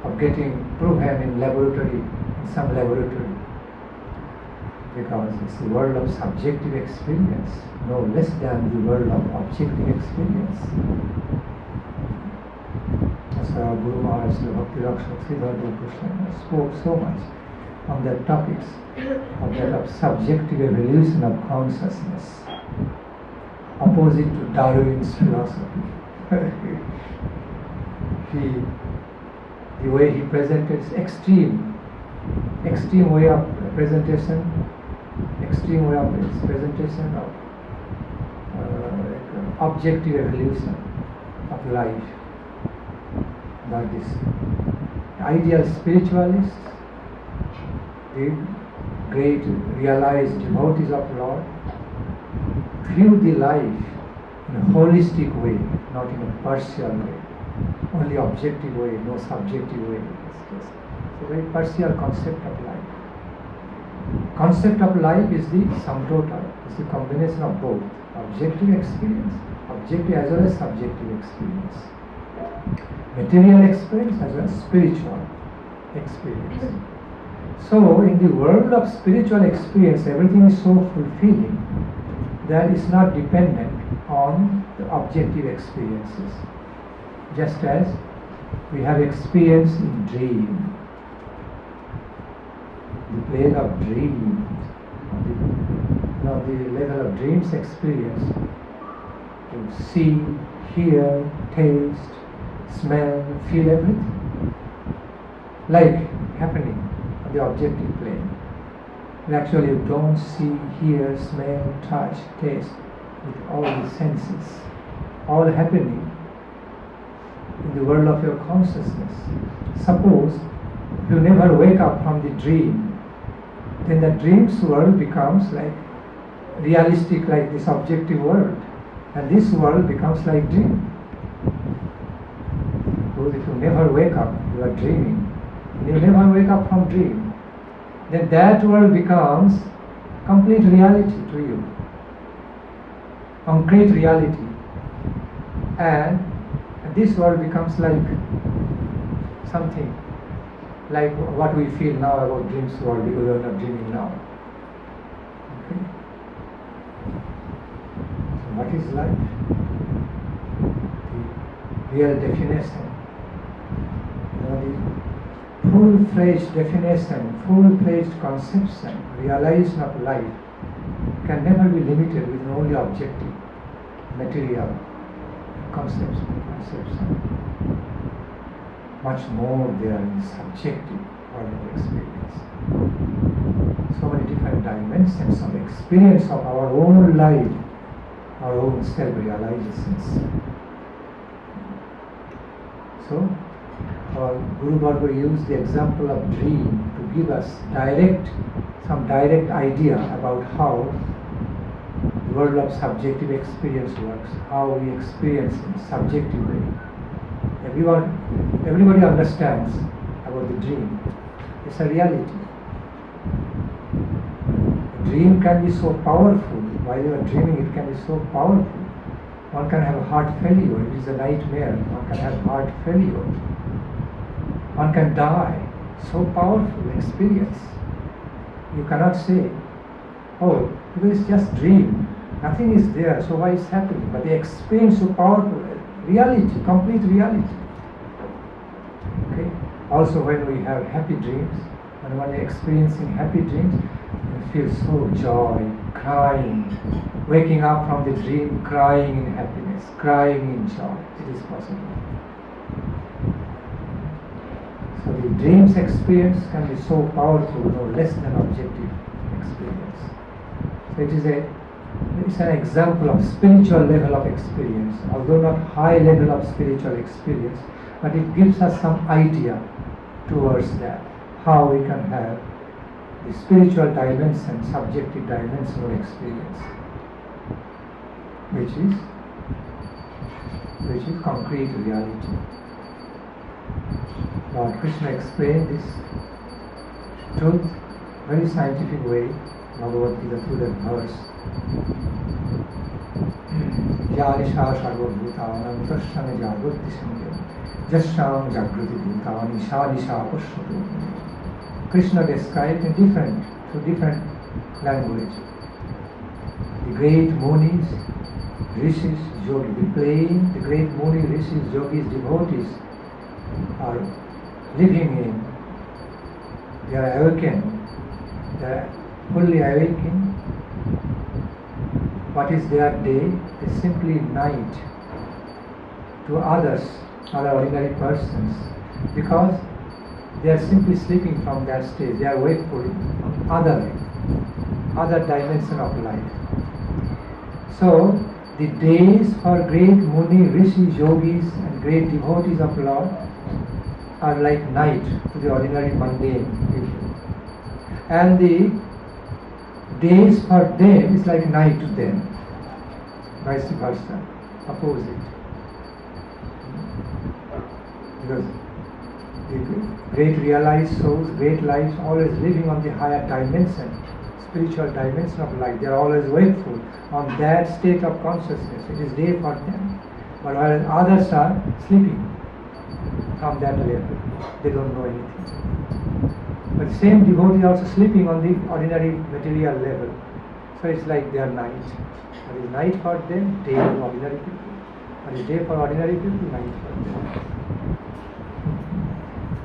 of getting proven in laboratory, in some laboratory. Because it's the world of subjective experience, no less than the world of objective experience. That's why our Guru Maharaj, Bhakti Nandan spoke so much on that topics, of that of subjective evolution of consciousness, opposite to Darwin's philosophy. The way he presented is extreme way of presentation of objective evolution of life. But this ideal spiritualists, the great realized devotees of Lord, view the life in a holistic way, not in a partial way, only objective way, no subjective way. It's a very partial concept of life. Concept of life is the sum total, it's the combination of both objective experience, objective as well as subjective experience, material experience as well as spiritual experience. So in the world of spiritual experience, everything is so fulfilling that it's not dependent on the objective experiences. Just as we have experience in dream, the plane of dreams, the level of dreams experience, to see, hear, taste, smell, feel everything, like happening on the objective plane. And actually you don't see, hear, smell, touch, taste with all the senses, all happening in the world of your consciousness. Suppose you never wake up from the dream, then the dream's world becomes like realistic, like this objective world, and this world becomes like dream. Suppose if you never wake up, you are dreaming, and you never wake up from dream, then that world becomes complete reality to you, concrete reality, and this world becomes like something like what we feel now about dreams world, because we are not dreaming now. Okay? So what is life? The real definition, the full-fledged definition, full-fledged conception, realization of life can never be limited with only objective, material conception. Much more there in subjective world of experience. So many different dimensions of experience of our own life, our own self-realizations. So, our Guru Bhargava used the example of dream to give us some direct idea about how the world of subjective experience works, how we experience in subjective way. Everybody understands about the dream. It's a reality. A dream can be so powerful. While you are dreaming, it can be so powerful. One can have heart failure. It is a nightmare. One can have heart failure. One can die. So powerful experience. You cannot say, oh, because it's just dream. Nothing is there, so why is happening? But the experience so powerful. Reality, complete reality. Okay. Also, when we have happy dreams, when one is experiencing happy dreams, you feel so joy, crying, waking up from the dream, crying in happiness, crying in joy. It is possible. So the dreams experience can be so powerful, no less than objective experience. So it's an example of spiritual level of experience, although not high level of spiritual experience, but it gives us some idea towards that, how we can have the spiritual dimension, subjective dimension of experience, which is concrete reality. Lord Krishna explained this truth very scientific way, Bhagavad Gita, through that verse. Ajanisha Sarvabhutanam Tasana Jagrati Sangam Jasyam Jagrati Bhutani Sadisha Pashutu. Krishna described in different language. The great munis, rishis, yogis, the great munis, rishis, yogis, devotees are living in, they are awakened, they are fully awakened. What is their day? Is simply night to others, other ordinary persons, because they are simply sleeping from that stage. They are wakeful on other dimension of life. So the days for great Muni, Rishis, Yogis and great devotees of Lord are like night to the ordinary mundane people. And the days for them is like night to them. Vice versa, opposite. Because the great realized souls, great lives, always living on the higher dimension, spiritual dimension of life. They are always wakeful on that state of consciousness. It is day for them. But while others are sleeping from that level, they don't know anything. But the same devotee also sleeping on the ordinary material level. So it's like their night. What is night for them? Day for ordinary people. What is day for ordinary people? Night for them.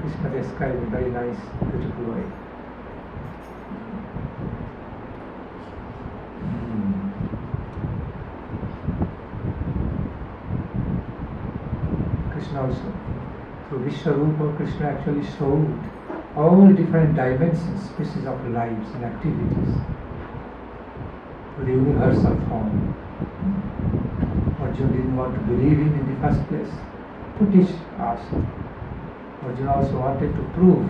Krishna described in a very nice, beautiful way. Krishna also, through Vishwarupa, Krishna actually showed all different dimensions, species of lives and activities to the universal form. Arjuna didn't want to believe in the first place, to teach us. Arjuna also wanted to prove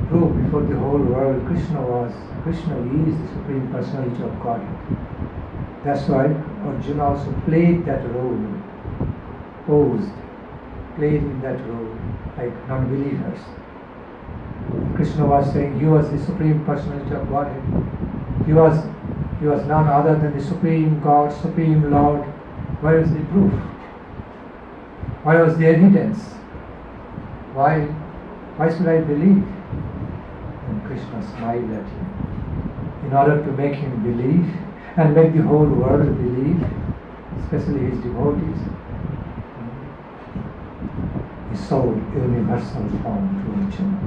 before the whole world Krishna is the Supreme Personality of Godhead. That's why Arjuna also played that role, played in that role like non-believers. Krishna was saying he was the Supreme Personality of Godhead. He was none other than the Supreme God, Supreme Lord. Where is the proof? Where was the evidence? Why should I believe? And Krishna smiled at him. In order to make him believe and make the whole world believe, especially his devotees, he showed universal form to Arjuna.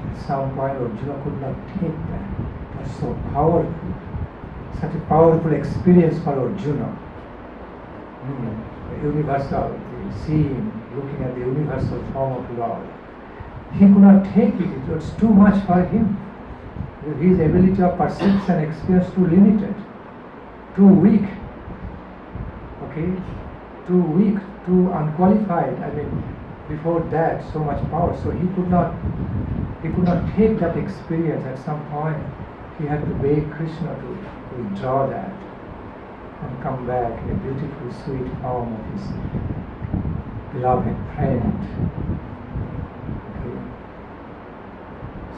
At some point Arjuna could not take that. It was so powerful. Such a powerful experience for Arjuna. The universal, seeing, looking at the universal form of Lord. He could not take it. It was too much for him. His ability of perception and experience too limited, too weak. Too weak, too unqualified. Before that, so much power. So he could not take that experience. At some point, he had to beg Krishna to withdraw that and come back in a beautiful, sweet form of his beloved friend.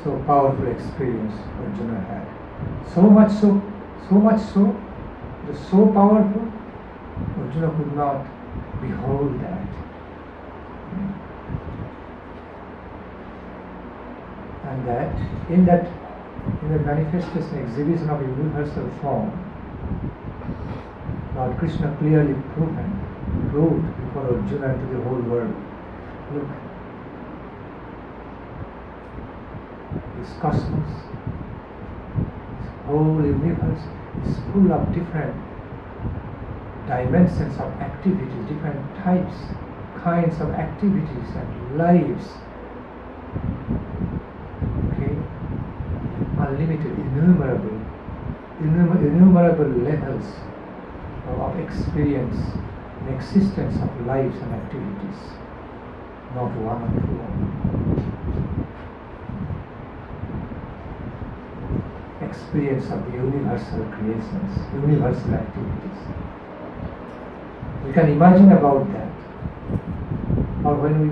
So powerful experience Arjuna had. So much so, it was so powerful, Arjuna could not behold that. And that in the manifestation, exhibition of universal form, Lord Krishna clearly proved before Arjuna and to the whole world. Look, this cosmos, this whole universe is full of different dimensions of activities, different kinds of activities and lives. Unlimited, innumerable levels of experience and existence of lives and activities, not one or two. Experience of the universal creations, universal activities. We can imagine about that. Or when we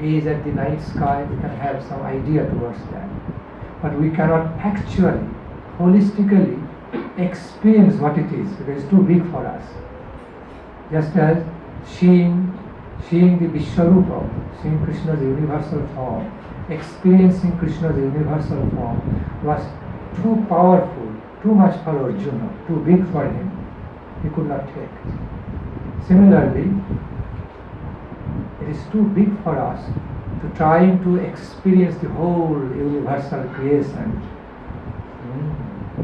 gaze at the night sky, we can have some idea towards that. But we cannot actually, holistically experience what it is, because it's too big for us. Just as seeing the Vishwarupa, seeing Krishna's universal form, experiencing Krishna's universal form was too powerful, too much for Arjuna, too big for him. He could not take. Similarly, it is too big for us to try to experience the whole universal creation,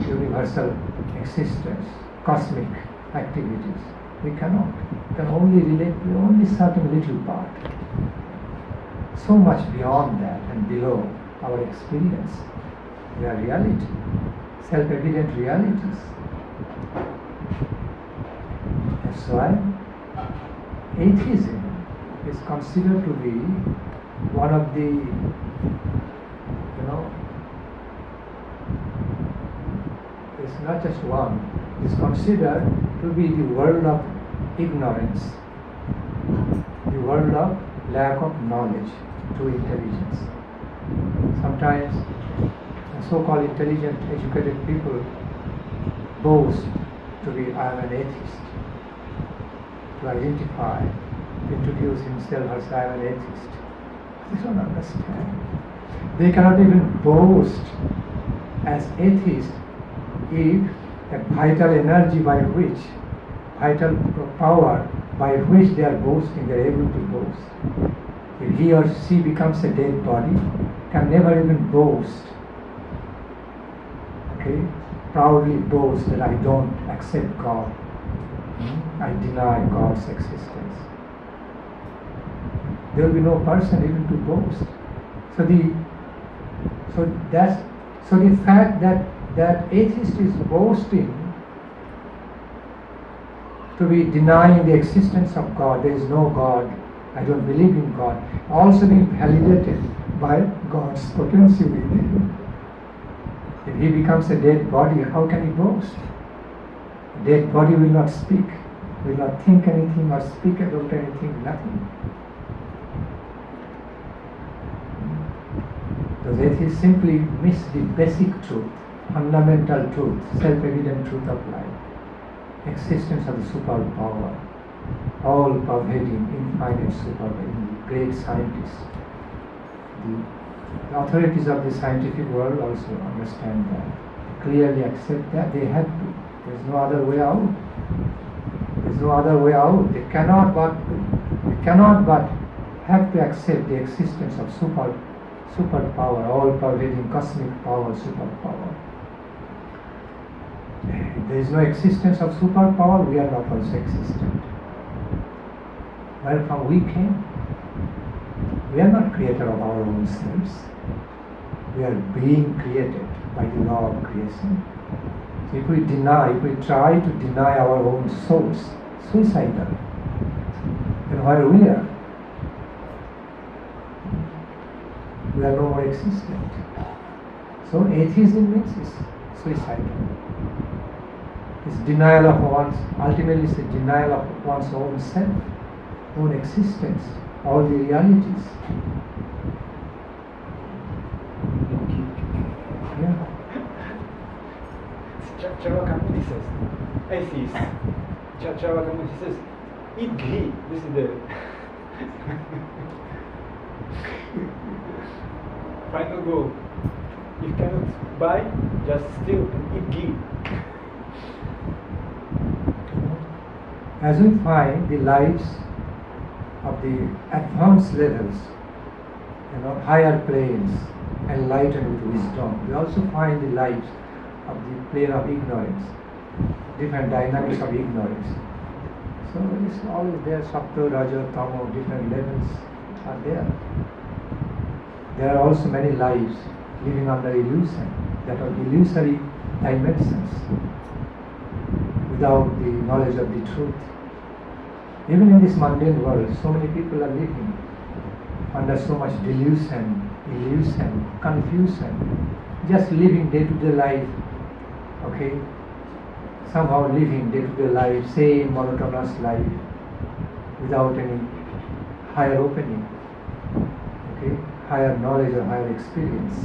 universal existence, cosmic activities. We cannot. We can only relate to only certain little part. So much beyond that and below our experience. They are reality, self-evident realities. That's why atheism is considered to be one of the, it's not just one, it's considered to be the world of ignorance, the world of lack of knowledge to intelligence. Sometimes so-called intelligent, educated people boast to be, I am an atheist, to identify, to introduce himself as I am an atheist. They don't understand. They cannot even boast as atheists if a vital energy vital power by which they are boasting, they are able to boast. If he or she becomes a dead body, can never even boast, proudly boast that I don't accept God, I deny God's existence. There will be no person even to boast. So the fact that atheist is boasting to be denying the existence of God, there is no God, I don't believe in God, also being validated by God's potency within him. If he becomes a dead body, how can he boast? A dead body will not speak, will not think anything or speak about anything, nothing. Those atheists simply miss the basic truth, fundamental truth, self-evident truth of life. Existence of the superpower, all-pervading, infinite superpower, great scientists. The authorities of the scientific world also understand that, clearly accept that. They have to. There's no other way out. There's no other way out. They cannot but have to accept the existence of superpower, all-pervading cosmic power, superpower. If there is no existence of superpower, we are not also existent. Where from we came? We are not creator of our own selves. We are being created by the law of creation. So if we try to deny our own souls, suicidal, then where we are no more existent. So atheism means is suicidal. It's denial of ultimately it's a denial of one's own self, own existence, all the realities. Yeah. Chavakamuni says, atheist. Chavakamuni says, eat ghee. This is the final goal. If you cannot buy, just steal and eat ghee. As we find the lives of the advanced levels, higher planes enlightened with wisdom, we also find the lives of the plane of ignorance, different dynamics of ignorance. So it's always there, Sapta, Raja, Tamo, different levels are there. There are also many lives living under illusion, that are illusory dimensions, without the knowledge of the truth. Even in this mundane world, so many people are living under so much delusion, illusion, confusion, just living day-to-day life, somehow living day-to-day life, same monotonous life, without any higher opening, higher knowledge or higher experience.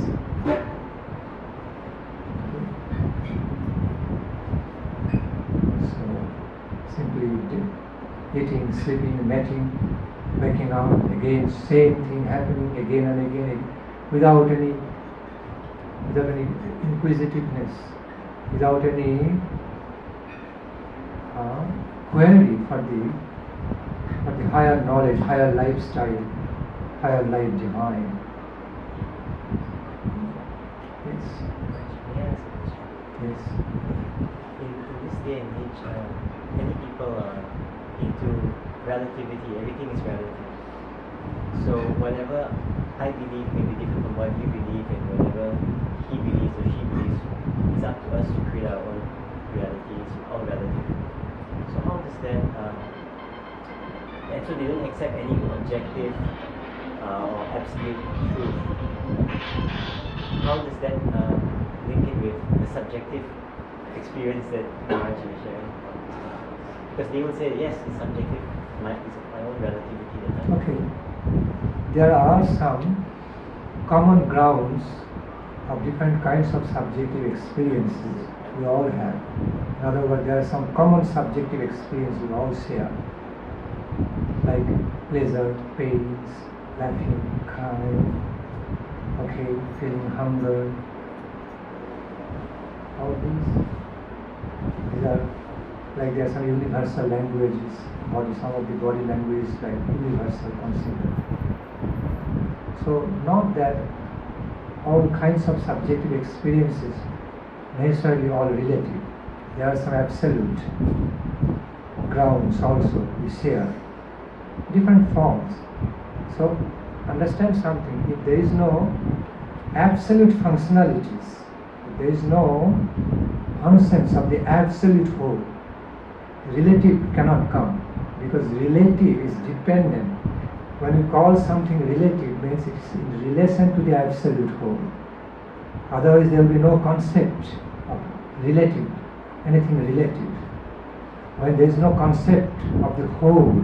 eating, sleeping, mating, waking up, again, same thing happening again and again, without any inquisitiveness, without any query for the higher knowledge, higher lifestyle, higher life divine. Yes. Yes. Yes. In this day and age, many people are into relativity. Everything is relative. So whatever I believe may be different from what you believe, and whatever he believes or she believes, it's up to us to create our own reality. It's all relative. So how does that? And so they don't accept any objective or absolute truth. How does that link it with the subjective experience that Maharaj is sharing? Because they will say, yes, it's subjective, it's my own relativity. Okay. There are some common grounds of different kinds of subjective experiences we all have. In other words, there are some common subjective experiences we all share, like pleasure, pains, laughing, crying, feeling hunger. All these are like there are some universal languages, some of the body languages like universal concept. So not that all kinds of subjective experiences necessarily all relative. There are some absolute grounds also we share, different forms. So understand something, if there is no absolute functionalities, if there is no functions of the absolute whole, relative cannot come, because relative is dependent. When we call something relative, means it's in relation to the absolute whole. Otherwise there will be no concept of relative, anything relative. When there is no concept of the whole,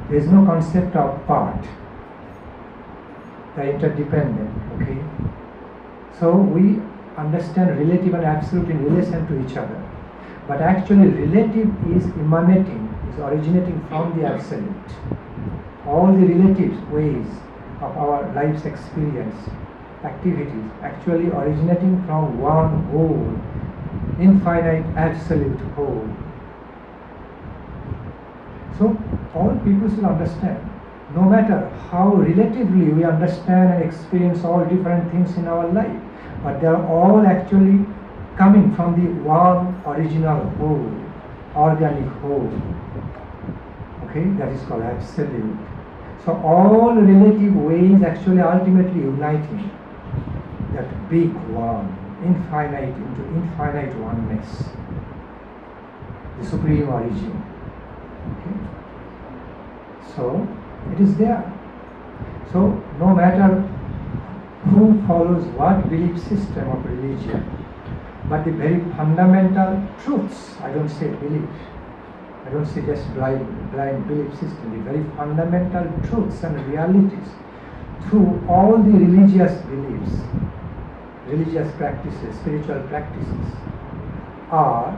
there is no concept of part. They are interdependent, okay? So we understand relative and absolute in relation to each other. But actually relative is emanating, is originating from the absolute. All the relative ways of our life's experience, activities, actually originating from one whole, infinite absolute whole. So all people should understand, no matter how relatively we understand and experience all different things in our life, but they are all actually coming from the one original whole, organic whole. Okay, that is called absolute. So all relative ways actually ultimately uniting that big one, infinite into infinite oneness, the supreme origin. Okay. So it is there. So no matter who follows what belief system of religion, but the very fundamental truths, I don't say belief, I don't say just blind belief system, the very fundamental truths and realities through all the religious beliefs, religious practices, spiritual practices are,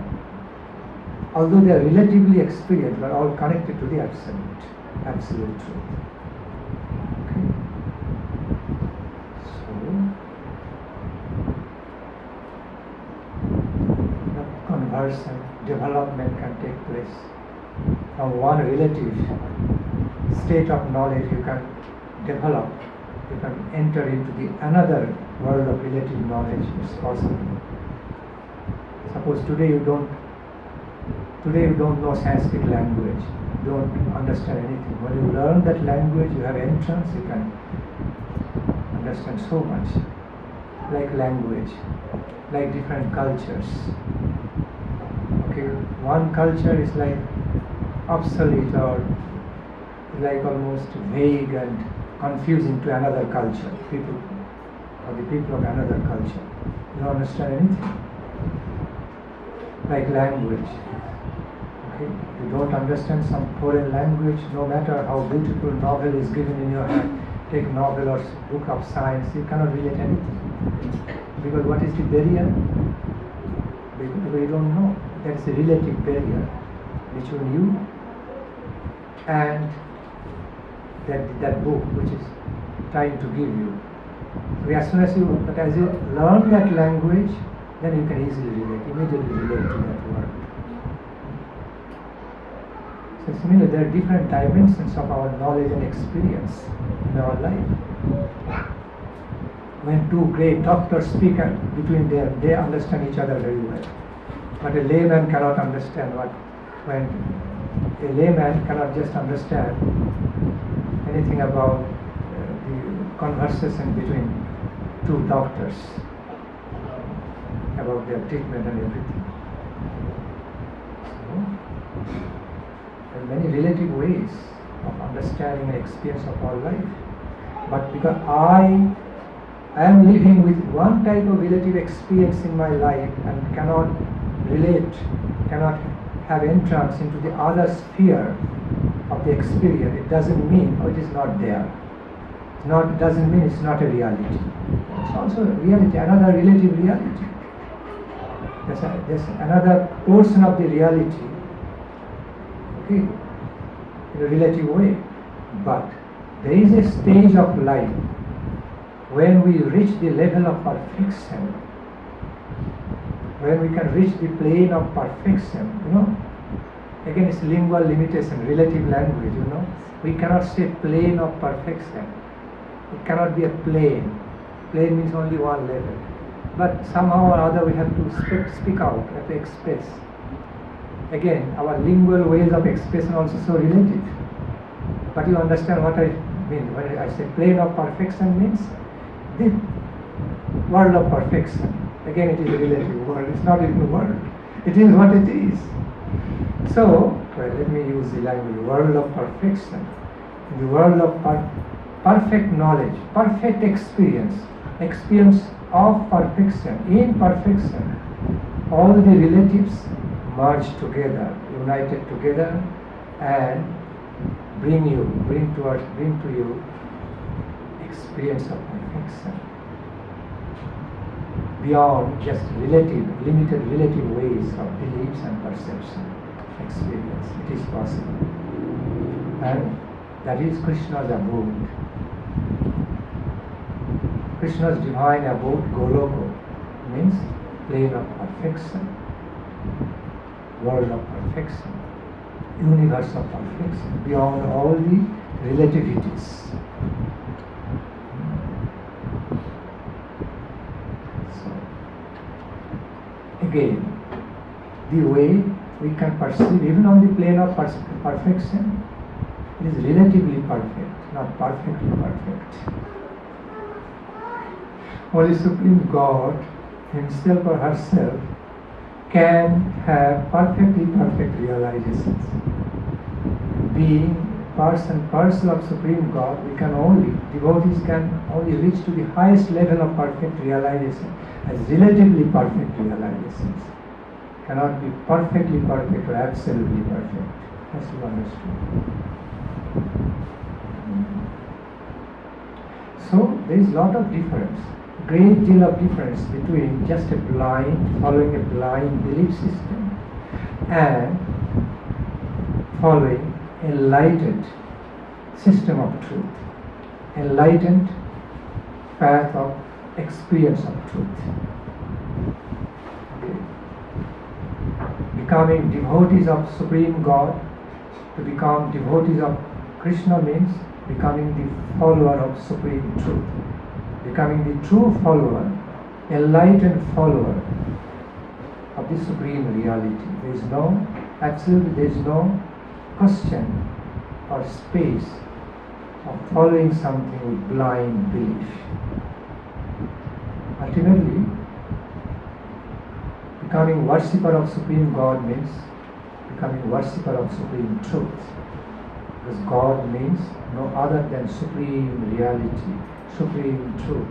although they are relatively experienced, are all connected to the absolute truth. Okay. So conversion, development can take place. From one relative state of knowledge you can develop, you can enter into the another world of relative knowledge. It's possible. Suppose today you don't know Sanskrit language, you don't understand anything. When you learn that language, you have entrance, you can understand so much. Like language, like different cultures. Okay, one culture is like obsolete or like almost vague and confusing to another culture, the people of another culture. You don't understand anything. Like language. Okay, you don't understand some foreign language, no matter how beautiful novel is given in your hand, take novel or book of science, you cannot relate anything. Because what is the barrier? Because you don't know. That is a relative barrier between you and that book which is trying to give you. So as soon as you learn that language, then you can immediately relate to that word. So similarly, there are different dimensions of our knowledge and experience in our life. When two great doctors speak between them, they understand each other very well. But a layman cannot understand when a layman cannot just understand anything about the conversation between two doctors about their treatment and everything. So, there are many relative ways of understanding and experience of our life. But because I am living with one type of relative experience in my life and cannot relate, cannot have entrance into the other sphere of the experience, it doesn't mean it is not there. It doesn't mean it's not a reality. It's also a reality, another relative reality. There's another portion of the reality, okay, in a relative way. But there is a stage of life when we reach the level of perfection, when we can reach the plane of perfection, again it's lingual limitation, relative language, we cannot say plane of perfection. It cannot be a plane. Plane means only one level. But somehow or other we have to speak out, we have to express. Again, our lingual ways of expression also so relative. But you understand what I mean. When I say plane of perfection means the world of perfection. Again, it is a relative world. It's not even a world. It is what it is. So, let me use the language, world of perfection. In the world of perfect knowledge, perfect experience of perfection, in perfection, all the relatives merge together, united together, and bring to you experience of perfection beyond just limited relative ways of beliefs and perception, experience. It is possible, and that is Krishna's abode. Krishna's divine abode, Goloko, means plane of perfection, world of perfection, universe of perfection, beyond all the relativities. So, again, the way we can perceive, even on the plane of perfection, it is relatively perfect, not perfectly perfect. Only Supreme God Himself or herself can have perfectly perfect realizations. Being parcel of Supreme God, devotees can only reach to the highest level of perfect realization as relatively perfect realizations. Cannot be perfectly perfect or absolutely perfect. Has to be understood. So there is a lot of difference, great deal of difference between just following a blind belief system and following enlightened system of truth, enlightened path of experience of truth. Okay. Becoming devotees of Supreme God, to become devotees of Krishna means becoming the follower of Supreme Truth, becoming the true follower, enlightened follower of the Supreme Reality. There is no question or space of following something with blind belief. Ultimately, becoming worshipper of Supreme God means becoming worshipper of Supreme Truth. Because God means no other than Supreme Reality, Supreme Truth.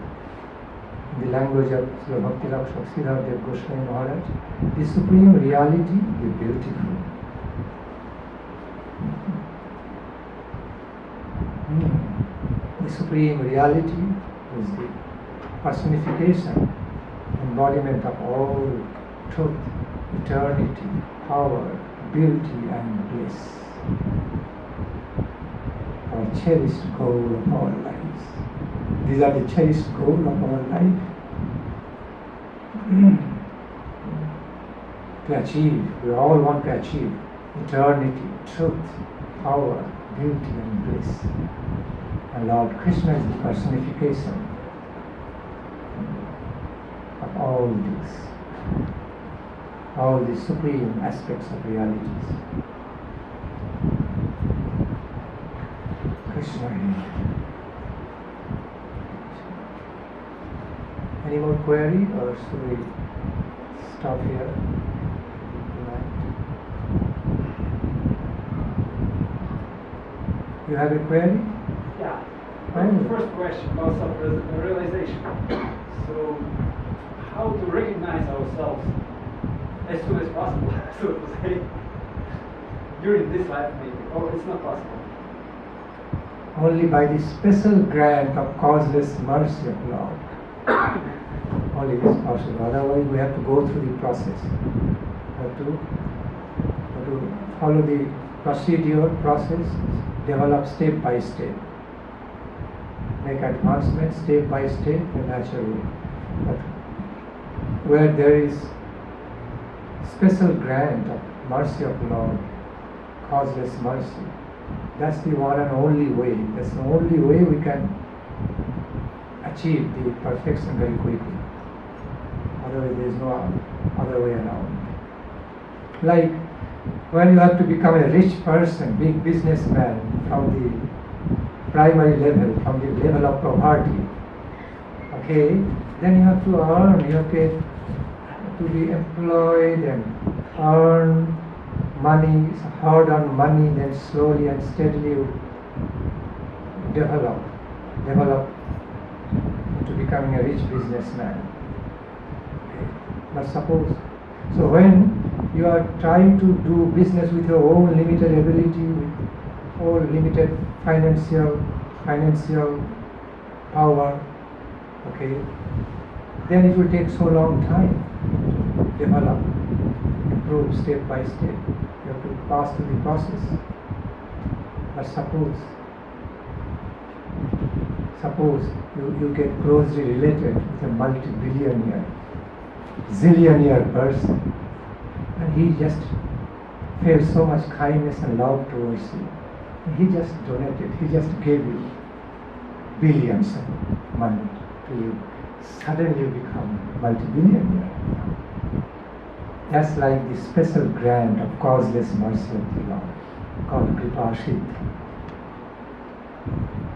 In the language of Srila Bhakti Nandan Swami Maharaj, the Supreme Reality is beautiful. The Supreme Reality is the personification, embodiment of all truth, eternity, power, beauty and bliss. our cherished goal of our lives. These are the cherished goal of our life. To achieve, we all want to achieve eternity, truth, power, beauty and bliss. And Lord Krishna is the personification of all the supreme aspects of realities. Krishna. Any more query or should we stop here? You have a query? Yeah. Oh. First question about self-realization. So, how to recognize ourselves as soon as possible, so to say, during this life maybe, or it's not possible? Only by the special grant of causeless mercy of Lord. Only this is possible. Otherwise we have to go through the process. We have to follow the process, develop step by step. Make advancement step by step in a natural way. But where there is special grant of mercy of Lord, causeless mercy, that's the one and only way. That's the only way we can achieve the perfection very quickly. Otherwise there is no other way around. Like when you have to become a rich person, big businessman from the primary level, from the level of poverty, okay, then you have to earn, you have to be employed and earn money, hard-earned money, then slowly and steadily you develop into becoming a rich businessman. Okay. But suppose, so when you are trying to do business with your own limited ability, with all limited financial power, okay, then it will take so long time to develop, improve step by step. You have to pass through the process. But suppose you get closely related with a multi-billionaire, zillionaire person, and he just felt so much kindness and love towards you. And he just donated, he just gave you billions of money to you. Suddenly you become multi-billionaire. That's like the special grant of causeless mercy of the Lord, called Kripa-shit.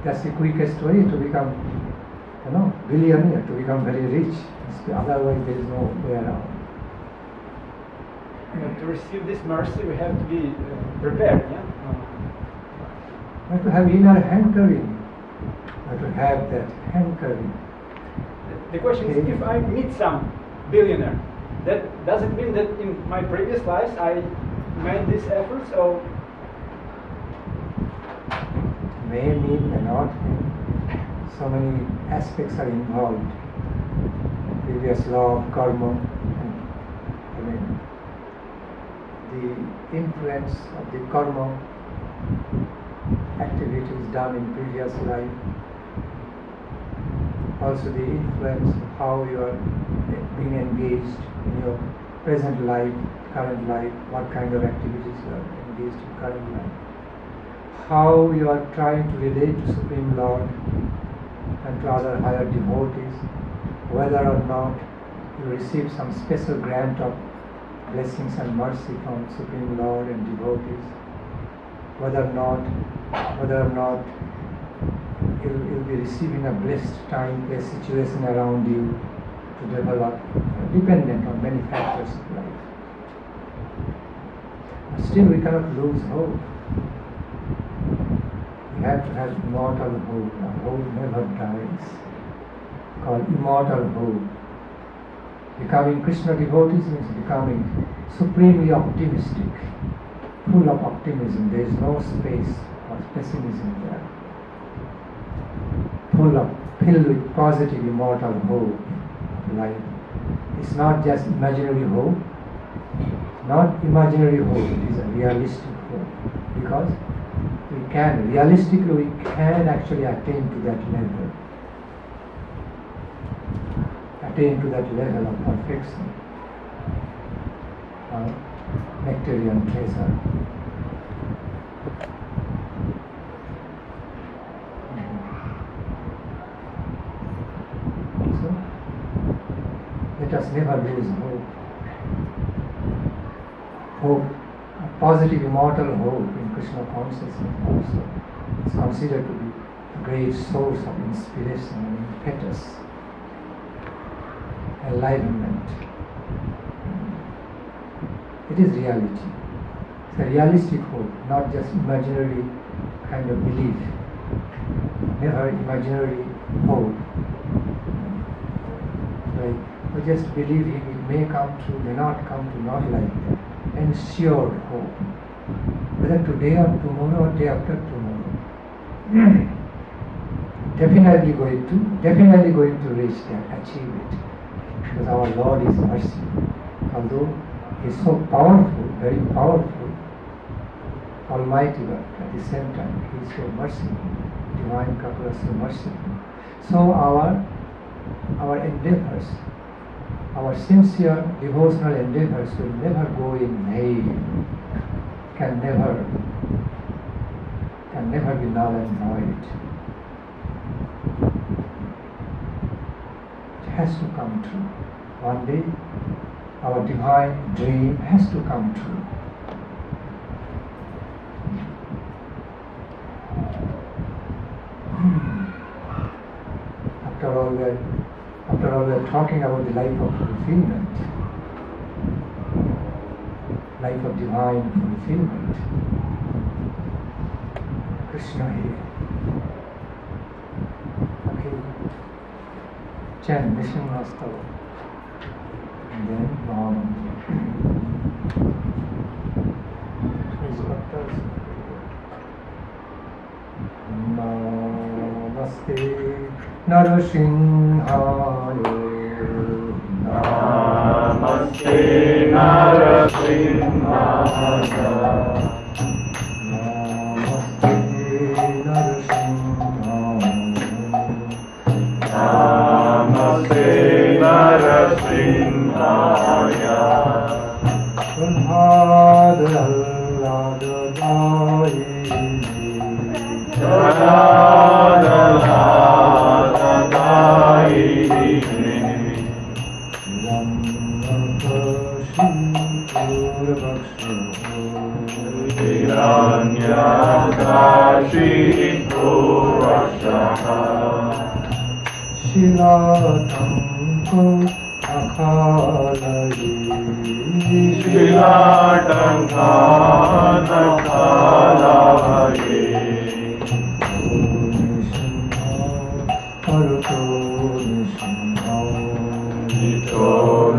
That's the quickest way to become, billionaire, to become very rich. Otherwise there is no way around. To receive this mercy, we have to be prepared, yeah? We have to have inner hankering. We have to have that hankering. The question is, if I meet some billionaire, that does it mean that in my previous lives I made these efforts, or May mean, may not mean. So many aspects are involved. Previous law of karma, the influence of the karma activities done in previous life, also the influence of how you are being engaged in your present life, current life, what kind of activities you are engaged in current life, how you are trying to relate to Supreme Lord and to other higher devotees, whether or not you receive some special grant of blessings and mercy from Supreme Lord and devotees, whether or not you'll be receiving a blessed time, place, situation around you to develop, dependent on many factors of life. But still we cannot lose hope. We have to have immortal hope. A hope never dies, called immortal hope. Becoming Krishna devotees means becoming supremely optimistic, full of optimism. There is no space for pessimism there. Filled with positive immortal hope of life. It's not just imaginary hope. Not imaginary hope, it is a realistic hope. Because realistically, we can actually attain to that level. Attain to that level of perfection. Nectarian pleasure. So, let us never lose hope. Hope, a positive immortal hope in Krishna consciousness also is considered to be a great source of inspiration and impetus, enlightenment. It is reality. It's a realistic hope, not just imaginary kind of belief. Never imaginary hope. Like, we just believe in it may come true, may not come true, not like that. Ensured hope. Whether today or tomorrow or day after tomorrow. definitely going to reach that, achieve it. Because our Lord is merciful. Although He is so powerful, very powerful, Almighty God, at the same time He is so merciful. Divine Kapura is so merciful. So our endeavors, our sincere devotional endeavors will never go in vain, can never be null and void. It has to come true. One day, our divine dream has to come true. After all, we're talking about the life of fulfillment, life of divine fulfillment. Krishna here. Okay. Chant Nishinastava. And then Mahamantra. Please, Bhaktas. Namaste Narasimhaya. Namaste Narasimhaya. Namaste Narasimhaya. Radha Shilatanko akhalaye Shilatanka akhalaye Haruto Nishinha Nito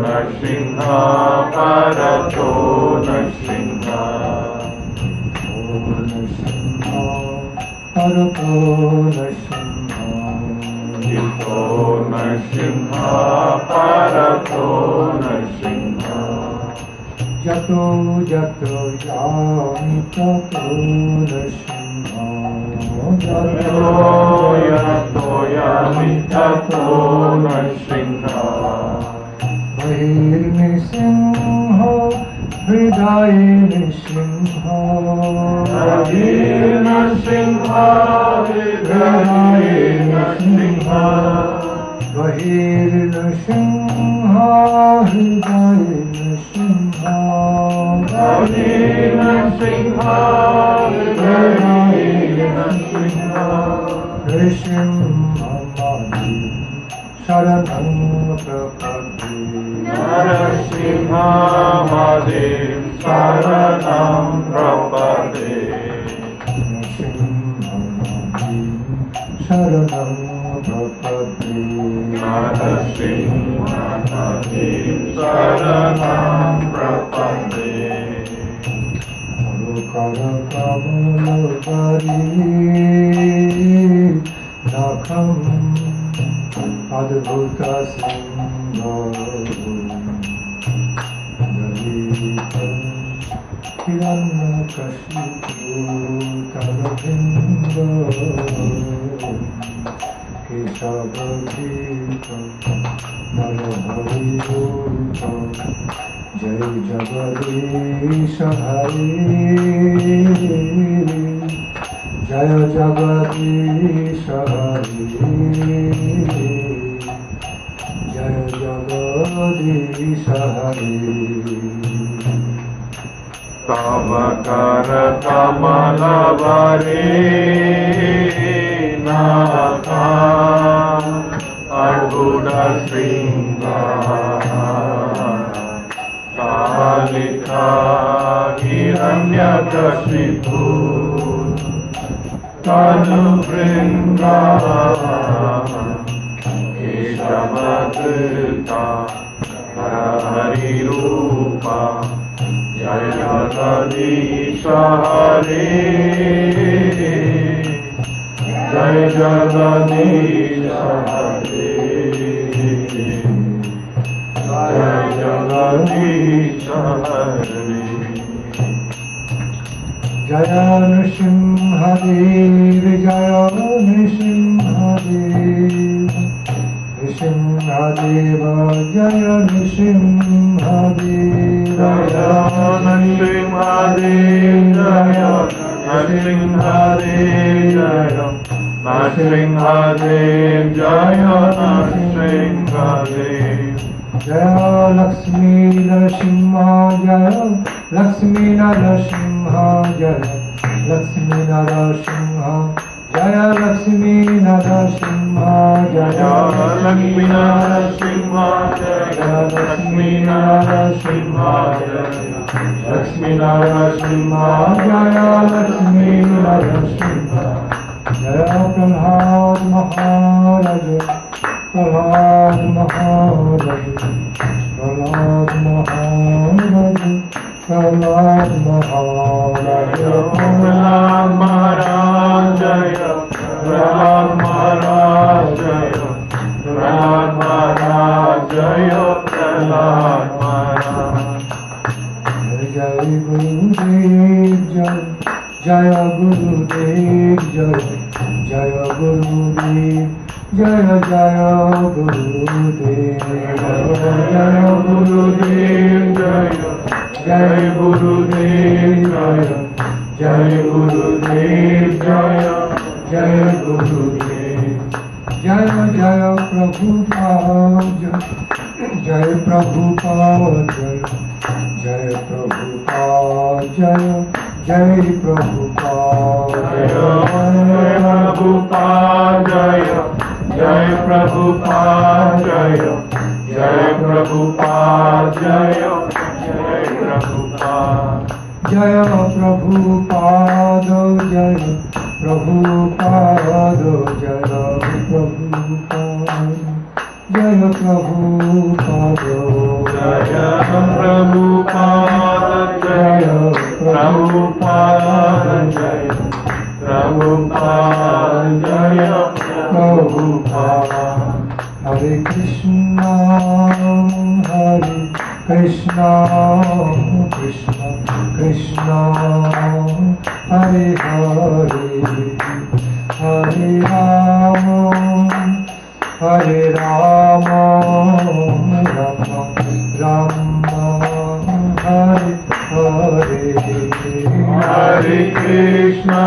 Nashinha Parato Nashinha Haruto Nashinha Nito Nashinha Parato Nashinha Jato Jato Yami Tato Nashinha Jato Yato Yami Tato Nashinha Bahir Nishinha Hridaye Nishinha Bahir Nishinha Hridaye Nishinha Bahir Nishinha Hridaye Nishinha Bahir Nishinha Hridaye Nishinha Nishinha Madhi Sharanam Prapati Narasimha Madhi Sharanam Prapati Narasimha Madhi Sharanam Prapati Narasimha Madhi Sharanam Prapati Arukara Kamalakari Nakham Adbhuta Sindhu Dalita Hiranyakashipu Talabhinda Keshavadita Narahariurta Jai Jagadisha Hari Jaya Jagadisha Hari Jaya Jagadisha Hari Kamakara Kamalavari Naka Adhuda Sringa Kalika Hiranyakashipu Tanu Vringa Keshamadrita Hari Rupa Jaya Jagadisha Hari Jaya Jagadisha Hari Jaya Jagadisha Hari Jaya Narasimha Dev Jaya Narasimha Dev Narasimha Deva Jaya Narasimha Dev Jaya Narasimha Dev Jaya Narasimha Dev Jaya Narasimha Dev Jaya Narasimha Dev Jaya Lakshmi Narasimha Jaya Lakshmi Narasimha Jaya Lakshmi Narasimha Jaya Lakshmi Narasimha Jaya Lakshmi Narasimha Jaya Lakshmi Narasimha Jaya Lakshmi Narasimha Jaya Lakshmi Narasimha Jaya Prahlad Maharaj Prahlad Maharaj Prahlad Maharaj Prahlad Maharaj Prahlad Maharaj Jaya Prahlad Maharaj Jaya Prahlad Maharaj Jaya Prahlad Maharaj Jai Gurudev Jai Jaya Gurudev Jai Jaya Gurudev Jaya Jaya Gurudev Jaya Gurudev Jaya Jaya Gurudev Jaya Jaya Gurudev Jaya Jaya Gurudev Jaya Jaya Prabhupada Jaya Prabhupada Jaya Prabhupada Jaya Jai Prabhupada Jaya Jai Prabhupada Jaya Jai Prabhupada Jaya Jai Prabhupada Jaya Prabhupada Jaya Prabhupada Jaya Prabhupada Jaya Prabhupada Jaya Prabhupada Jaya Prabhupada Jaya Prabhupada Jaya Prabhupada Hare Krishna Hare Krishna Krishna Krishna Hare Hare Hare Rama Hare Rama Rama Rama Hare Hare Hare Krishna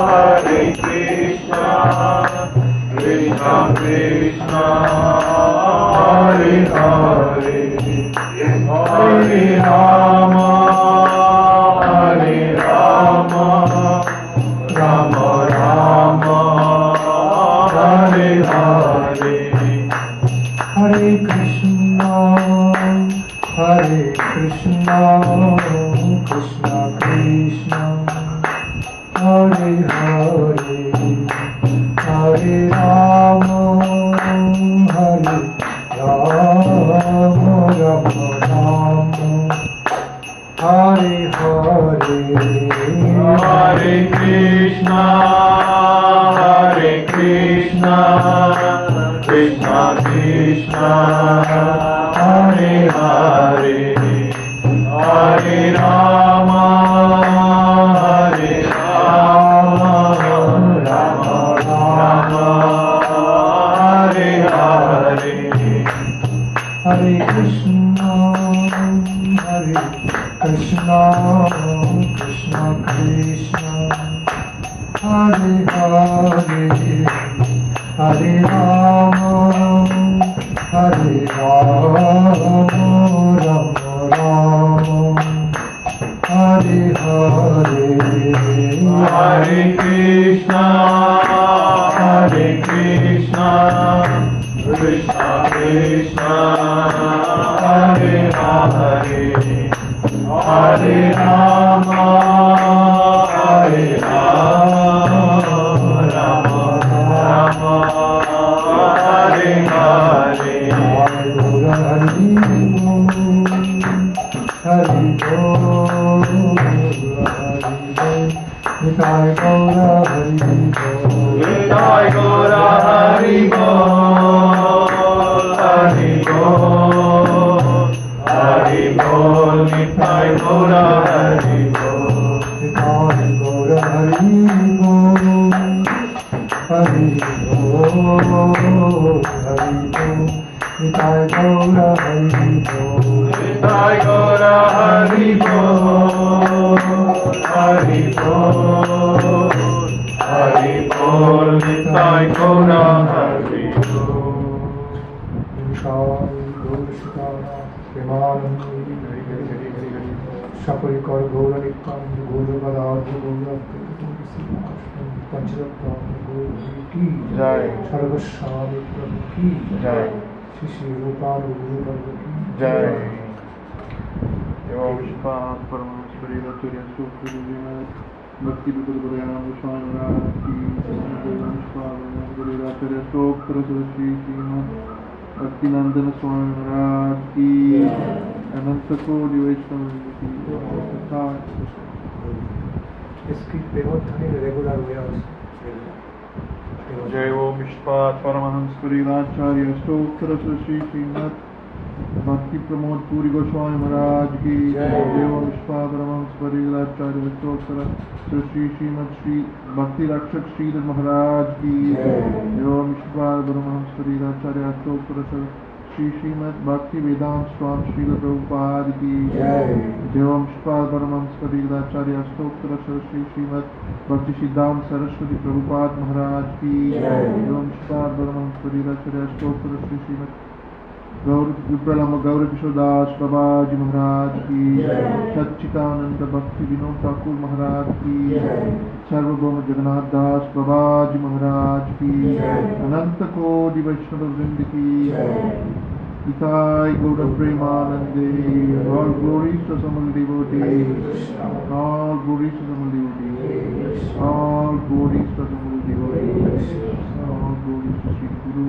Hare Krishna Krishna Krishna Hare Hare Hare Rama Hare Rama Rama Rama Hare Hare Hare Krishna Hare Krishna Krishna Krishna Hare Hare Hare Rama Hare Rama Rama Rama Hare Hare Hare Krishna Hare Krishna Krishna Krishna Hare Hare Hare Rama Hare Rama Hare Krishna, Hare Krishna, Krishna Krishna, Hare Hare, Hare Rama, Hare Rama, Rama Rama, Hare Hare, Hare Krishna, Hare Krishna, Krishna Krishna, Hare Hare, Hare Rama, Hare Rama, Rama Rama, Hare Hare. Hari Bol, Nitai Gaura Hari Bol, Nitai Gaura Hari Bol, Hari Bol, Hari Bol, Nitai Gaura Hari Bol, Nitai Gaura Hari Bol, Hari Bol, Hari Bol, Nitai Gaura Hari Bol, Nitai Gaura Hari Bol, Hari Bol, Hari Bol, Nitai Gaura Hari Bol. Shapari Kar Gaura Nikam, Gaura Gadar, Gaura Pancharatta, Gaura Ki Jai. Sarvaswami Prabhu Ki Jai. Shri Rupa Guru Prabhu Ki Jai. Vishpa Paramahansa Raturya Sukhruvina Bhakti Nandan Swami Maharaj ki Vishpa Paramahansa Raturya Sukhruvina Bhakti Nandan Swami Maharaj ki Ananta Kodi Vaishnava ki इसकी पेरोधनी regular way जय वो विश्वात परमहंस परिव्राचार्य स्तोत्र श्री श्रीमद भक्ति प्रमोद पुरी गोस्वामी महाराज की जय वो विश्वात परमहंस परिव्राचार्य स्तोत्र श्री श्रीमद श्री भक्ति रक्षक श्रीधर महाराज की जय वो विश्वात परमहंस परिव्राचार्य स्तोत्र श्री श्रीमद भक्ति वेदांत स्वामी श्री प्रभुपाद की जय ओम विश्वात परमहंस परिव्राचार्य स्तोत्र श्री श्रीमद भक्ति सिद्धांत सरस्वती प्रभुपाद महाराज की जय ओम विश्वात परमहंस परिव्राचार्य स्तोत्र श्री श्रीमद विप्रलम्ब गौर किशोरदास बाबाजी महाराज की सच्चिदानंद भक्ति विनोद ठाकुर महाराज की सर्वभौम जगन्नाथ दास बाबाजी महाराज की अनंत कोटि वैष्णव वृंद की Itai Gaura Premanande, all glories to Samal devotees, all glories to Samal devotees, all glories to Samal devotees, all glories to Sri Guru.